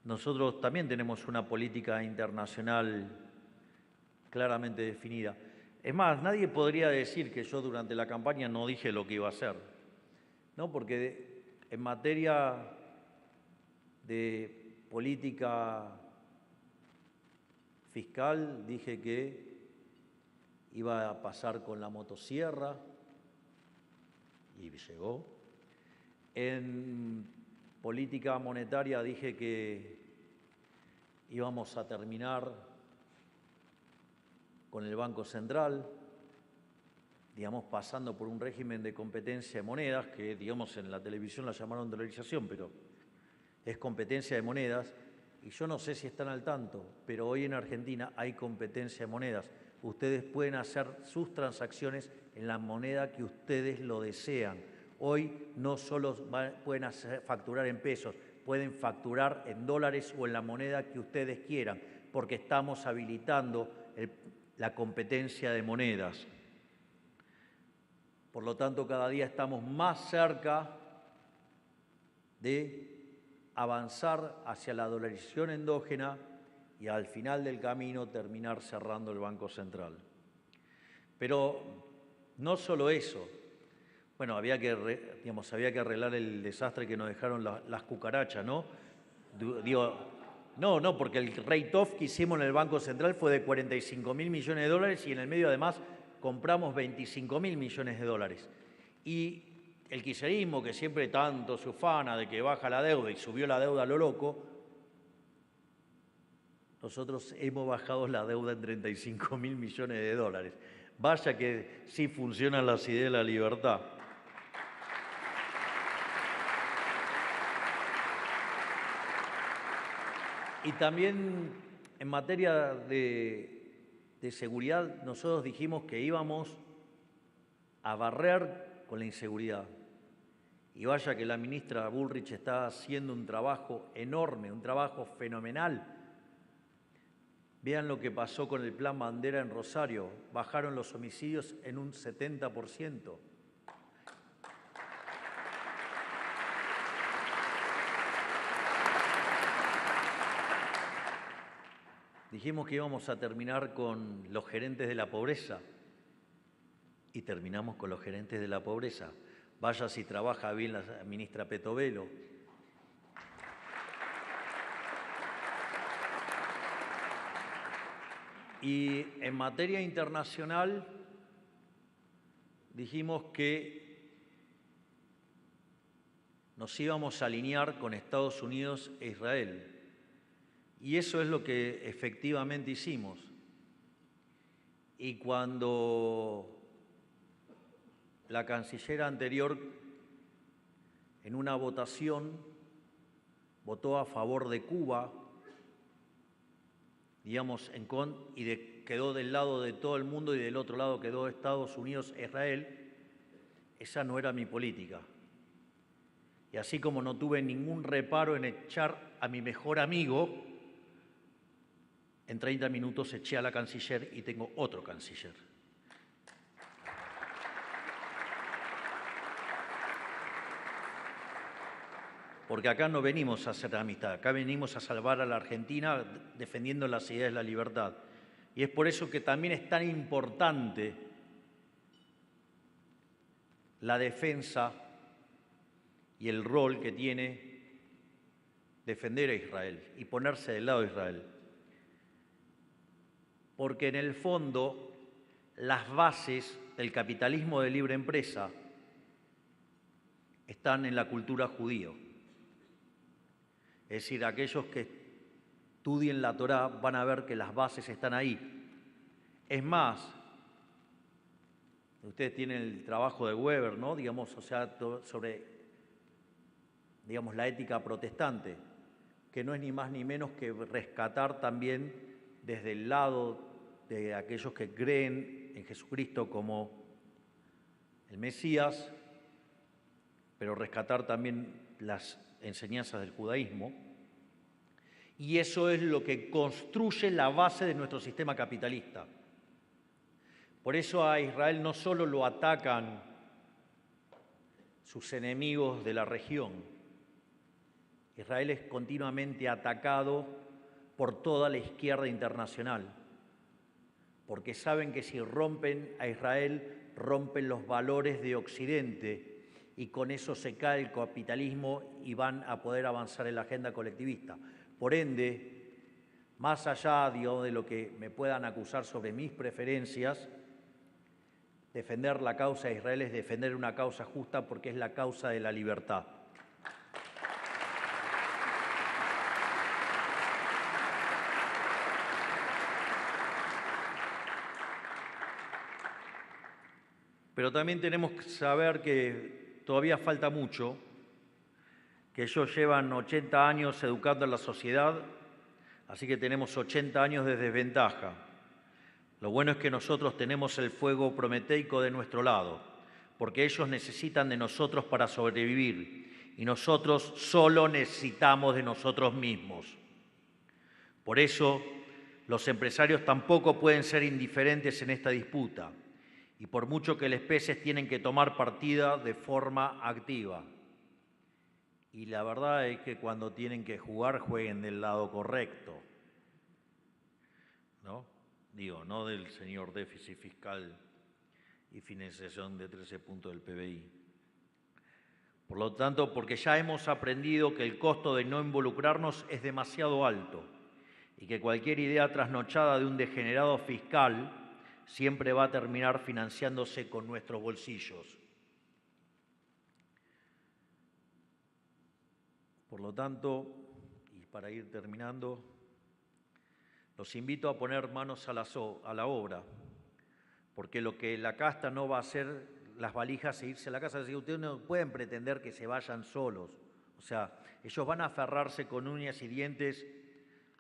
nosotros también tenemos una política internacional claramente definida. Es más, nadie podría decir que yo durante la campaña no dije lo que iba a hacer, ¿no? Porque en materia de política fiscal dije que iba a pasar con la motosierra y llegó. En política monetaria dije que íbamos a terminar con el Banco Central, digamos, pasando por un régimen de competencia de monedas, que, digamos, en la televisión la llamaron dolarización, pero es competencia de monedas, y yo no sé si están al tanto, pero hoy en Argentina hay competencia de monedas. Ustedes pueden hacer sus transacciones en la moneda que ustedes lo desean. Hoy no solo pueden facturar en pesos, pueden facturar en dólares o en la moneda que ustedes quieran, porque estamos habilitando la competencia de monedas. Por lo tanto, cada día estamos más cerca de avanzar hacia la dolarización endógena y al final del camino terminar cerrando el Banco Central. Pero no solo eso. Bueno, había que arreglar el desastre que nos dejaron las cucarachas, ¿no? No, porque el write-off que hicimos en el Banco Central fue de 45.000 millones de dólares y en el medio además compramos 25.000 millones de dólares. Y el kirchnerismo, que siempre tanto se ufana de que baja la deuda y subió la deuda a lo loco, nosotros hemos bajado la deuda en 35.000 millones de dólares. Vaya que sí funcionan las ideas de la libertad. Y también en materia de seguridad, nosotros dijimos que íbamos a barrer con la inseguridad. Y vaya que la ministra Bullrich está haciendo un trabajo enorme, un trabajo fenomenal. Vean lo que pasó con el Plan Bandera en Rosario. Bajaron los homicidios en un 70%. Dijimos que íbamos a terminar con los gerentes de la pobreza y terminamos con los gerentes de la pobreza. Vaya si trabaja bien la ministra Petovelo. Y en materia internacional dijimos que nos íbamos a alinear con Estados Unidos e Israel. Y eso es lo que efectivamente hicimos. Y cuando la canciller anterior, en una votación, votó a favor de Cuba, digamos, quedó del lado de todo el mundo y del otro lado quedó Estados Unidos e Israel, esa no era mi política. Y así como no tuve ningún reparo en echar a mi mejor amigo, en 30 minutos eché a la canciller y tengo otro canciller. Porque acá no venimos a hacer amistad, acá venimos a salvar a la Argentina defendiendo las ideas de la libertad. Y es por eso que también es tan importante la defensa y el rol que tiene defender a Israel y ponerse del lado de Israel. Porque en el fondo las bases del capitalismo de libre empresa están en la cultura judía. Es decir, aquellos que estudien la Torá van a ver que las bases están ahí. Es más, ustedes tienen el trabajo de Weber, ¿no? Digamos, o sea, sobre, digamos, la ética protestante, que no es ni más ni menos que rescatar también desde el lado de aquellos que creen en Jesucristo como el Mesías, pero rescatar también las enseñanzas del judaísmo. Y eso es lo que construye la base de nuestro sistema capitalista. Por eso a Israel no solo lo atacan sus enemigos de la región, Israel es continuamente atacado por toda la izquierda internacional, porque saben que si rompen a Israel, rompen los valores de Occidente y con eso se cae el capitalismo y van a poder avanzar en la agenda colectivista. Por ende, más allá de lo que me puedan acusar sobre mis preferencias, defender la causa de Israel es defender una causa justa porque es la causa de la libertad. Pero también tenemos que saber que todavía falta mucho, que ellos llevan 80 años educando a la sociedad, así que tenemos 80 años de desventaja. Lo bueno es que nosotros tenemos el fuego prometeico de nuestro lado, porque ellos necesitan de nosotros para sobrevivir y nosotros solo necesitamos de nosotros mismos. Por eso, los empresarios tampoco pueden ser indiferentes en esta disputa y por mucho que les pese tienen que tomar partida de forma activa. Y la verdad es que cuando tienen que jugar, jueguen del lado correcto, ¿no? Digo, no del señor déficit fiscal y financiación de 13 puntos del PBI. Por lo tanto, porque ya hemos aprendido que el costo de no involucrarnos es demasiado alto y que cualquier idea trasnochada de un degenerado fiscal siempre va a terminar financiándose con nuestros bolsillos. Por lo tanto, y para ir terminando, los invito a poner manos a la obra, porque lo que la casta no va a hacer, las valijas e irse a la casa, así que ustedes no pueden pretender que se vayan solos. O sea, ellos van a aferrarse con uñas y dientes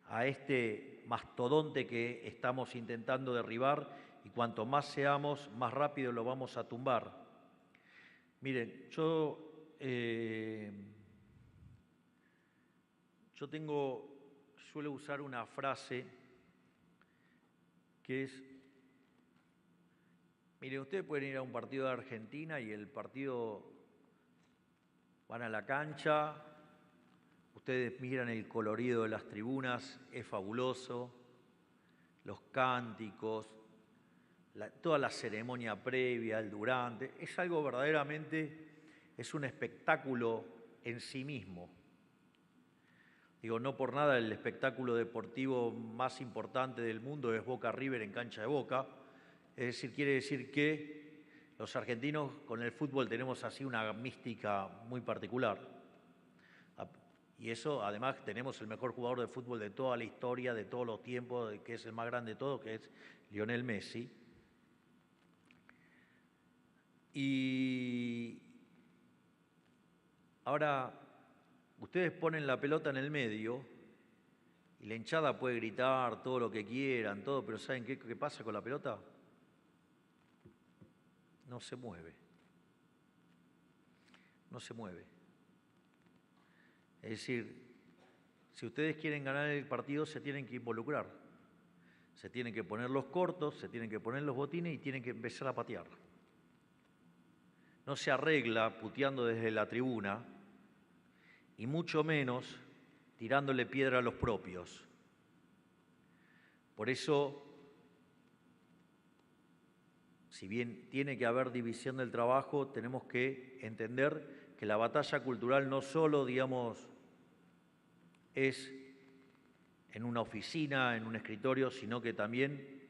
a este mastodonte que estamos intentando derribar y cuanto más seamos, más rápido lo vamos a tumbar. Miren, yo suelo usar una frase que es, mire, ustedes pueden ir a un partido de Argentina y el partido, van a la cancha, ustedes miran el colorido de las tribunas, es fabuloso, los cánticos, toda la ceremonia previa, el durante, es algo verdaderamente, es un espectáculo en sí mismo. Digo, no por nada el espectáculo deportivo más importante del mundo es Boca River en cancha de Boca. Es decir, quiere decir que los argentinos con el fútbol tenemos así una mística muy particular. Y eso, además, tenemos el mejor jugador de fútbol de toda la historia, de todos los tiempos, que es el más grande de todos, que es Lionel Messi. Y ahora, ustedes ponen la pelota en el medio y la hinchada puede gritar todo lo que quieran, todo, pero ¿saben qué pasa con la pelota? No se mueve. No se mueve. Es decir, si ustedes quieren ganar el partido, se tienen que involucrar. Se tienen que poner los cortos, se tienen que poner los botines y tienen que empezar a patear. No se arregla puteando desde la tribuna y mucho menos tirándole piedra a los propios. Por eso, si bien tiene que haber división del trabajo, tenemos que entender que la batalla cultural no solo, digamos, es en una oficina, en un escritorio, sino que también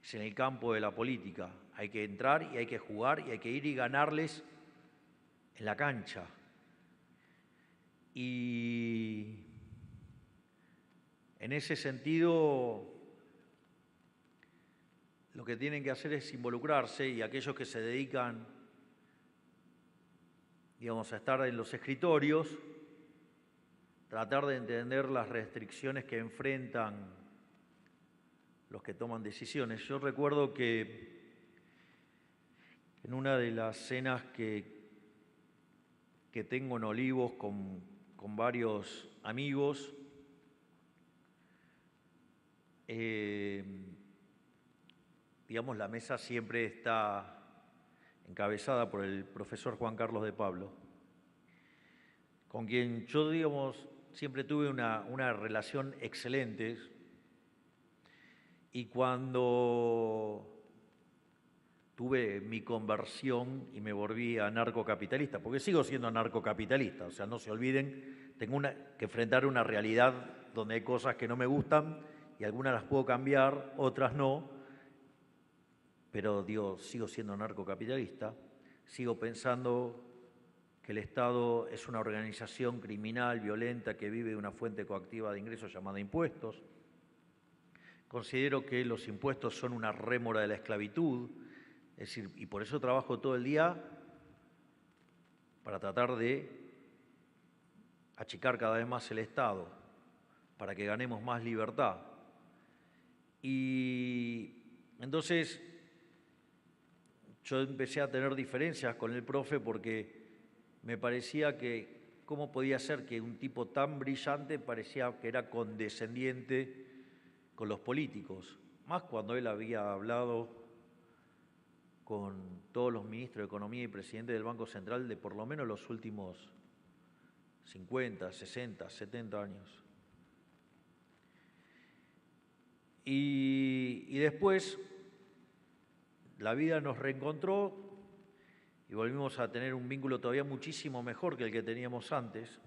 es en el campo de la política. Hay que entrar y hay que jugar y hay que ir y ganarles en la cancha. Y en ese sentido, lo que tienen que hacer es involucrarse y aquellos que se dedican, digamos, a estar en los escritorios, tratar de entender las restricciones que enfrentan los que toman decisiones. Yo recuerdo que en una de las cenas que tengo en Olivos con varios amigos, digamos, la mesa siempre está encabezada por el profesor Juan Carlos de Pablo, con quien yo, digamos, siempre tuve una relación excelente. Y cuando tuve mi conversión y me volví anarcocapitalista, porque sigo siendo anarcocapitalista, o sea, no se olviden, tengo que enfrentar una realidad donde hay cosas que no me gustan y algunas las puedo cambiar, otras no, pero digo, sigo siendo anarcocapitalista, sigo pensando que el Estado es una organización criminal, violenta, que vive de una fuente coactiva de ingresos llamada impuestos. Considero que los impuestos son una rémora de la esclavitud, es decir, y por eso trabajo todo el día para tratar de achicar cada vez más el Estado, para que ganemos más libertad. Y entonces yo empecé a tener diferencias con el profe porque me parecía que cómo podía ser que un tipo tan brillante parecía que era condescendiente con los políticos, más cuando él había hablado con todos los ministros de Economía y presidente del Banco Central de por lo menos los últimos 50, 60, 70 años. Y después la vida nos reencontró y volvimos a tener un vínculo todavía muchísimo mejor que el que teníamos antes.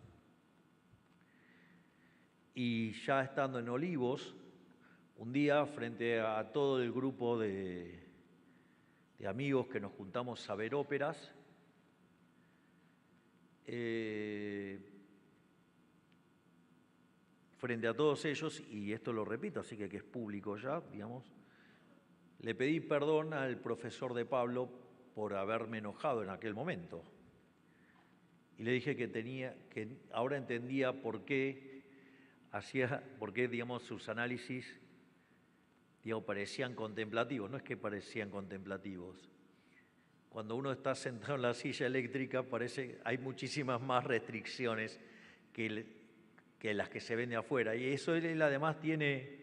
Y ya estando en Olivos, un día frente a todo el grupo de amigos que nos juntamos a ver óperas, frente a todos ellos, y esto lo repito, así que es público ya, digamos, le pedí perdón al profesor de Pablo por haberme enojado en aquel momento. Y le dije que ahora entendía por qué, digamos, sus análisis, digamos, parecían contemplativos. No es que parecían contemplativos. Cuando uno está sentado en la silla eléctrica, hay muchísimas más restricciones que las que se ven de afuera. Y eso él además tiene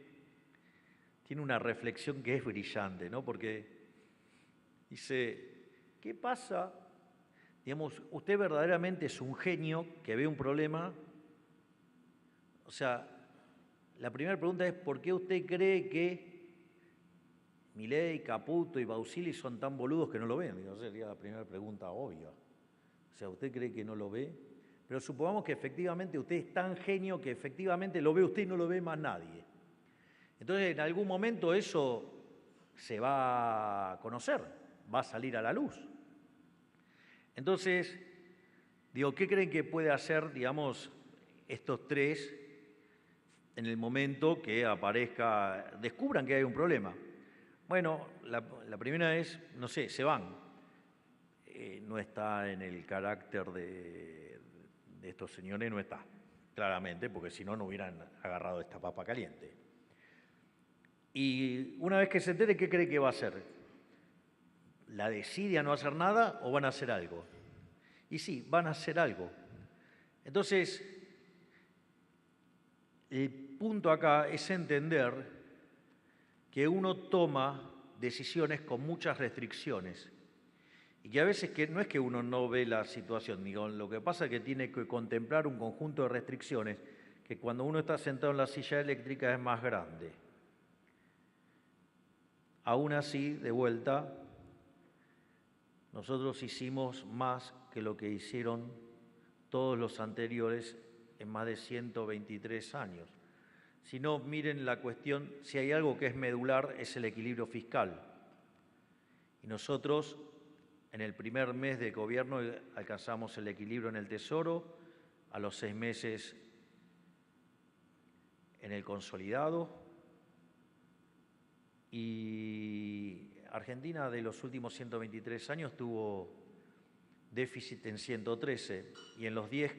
tiene una reflexión que es brillante, ¿no? Porque dice, ¿qué pasa? Digamos, usted verdaderamente es un genio que ve un problema. O sea, la primera pregunta es, ¿por qué usted cree que Milei, Caputo y Bausili son tan boludos que no lo ven? Digo, sería la primera pregunta obvia. O sea, ¿usted cree que no lo ve? Pero supongamos que efectivamente usted es tan genio que efectivamente lo ve usted y no lo ve más nadie. Entonces, en algún momento eso se va a conocer, va a salir a la luz. Entonces, digo, ¿qué creen que puede hacer, digamos, estos tres en el momento que aparezca, descubran que hay un problema? Bueno, la primera es, no sé, se van. No está en el carácter de estos señores, no está, claramente, porque si no, no hubieran agarrado esta papa caliente. Y una vez que se entere, ¿qué cree que va a hacer? ¿La decide a no hacer nada o van a hacer algo? Y sí, van a hacer algo. Entonces, el punto acá es entender que uno toma decisiones con muchas restricciones y que a veces no es que uno no ve la situación, digo, lo que pasa es que tiene que contemplar un conjunto de restricciones que cuando uno está sentado en la silla eléctrica es más grande. Aún así, de vuelta, nosotros hicimos más que lo que hicieron todos los anteriores en más de 123 años. Si no, miren la cuestión, si hay algo que es medular es el equilibrio fiscal. Y nosotros, en el primer mes de gobierno, alcanzamos el equilibrio en el Tesoro, a los 6 meses en el consolidado. Y Argentina de los últimos 123 años tuvo déficit en 113 y en los 10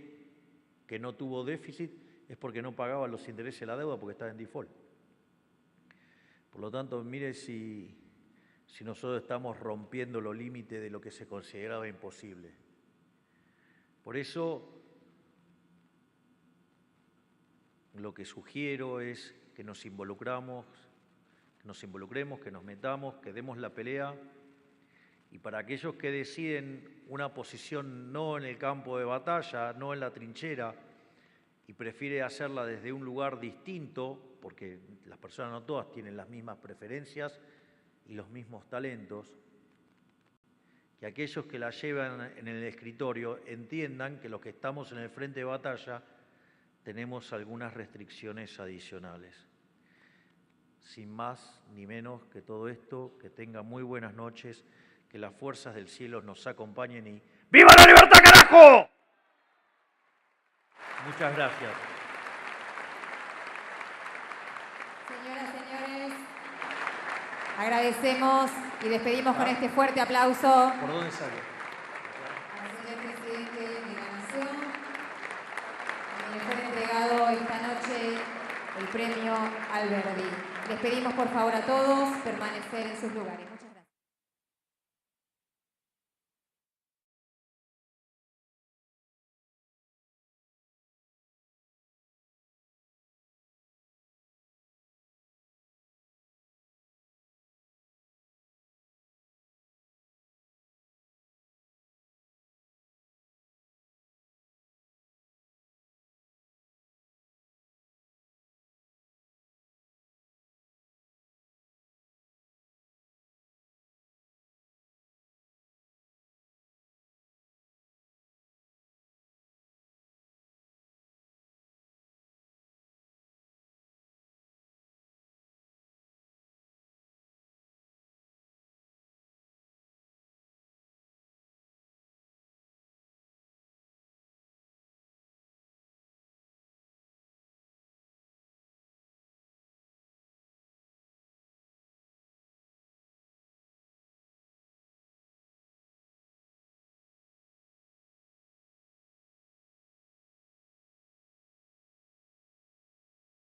que no tuvo déficit es porque no pagaba los intereses de la deuda porque estaba en default. Por lo tanto, mire si nosotros estamos rompiendo los límites de lo que se consideraba imposible. Por eso, lo que sugiero es que nos involucremos, que nos metamos, que demos la pelea. Y para aquellos que deciden una posición no en el campo de batalla, no en la trinchera, y prefiere hacerla desde un lugar distinto, porque las personas no todas tienen las mismas preferencias y los mismos talentos, que aquellos que la llevan en el escritorio entiendan que los que estamos en el frente de batalla tenemos algunas restricciones adicionales. Sin más ni menos que todo esto, que tengan muy buenas noches, que las fuerzas del cielo nos acompañen y ¡viva la libertad, carajo! Muchas gracias. Señoras, señores, agradecemos y despedimos con este fuerte aplauso ¿Por dónde sale? al señor presidente de la Nación, a quien le fue entregado esta noche el premio Alberdi. Les pedimos por favor a todos permanecer en sus lugares. Muchas gracias.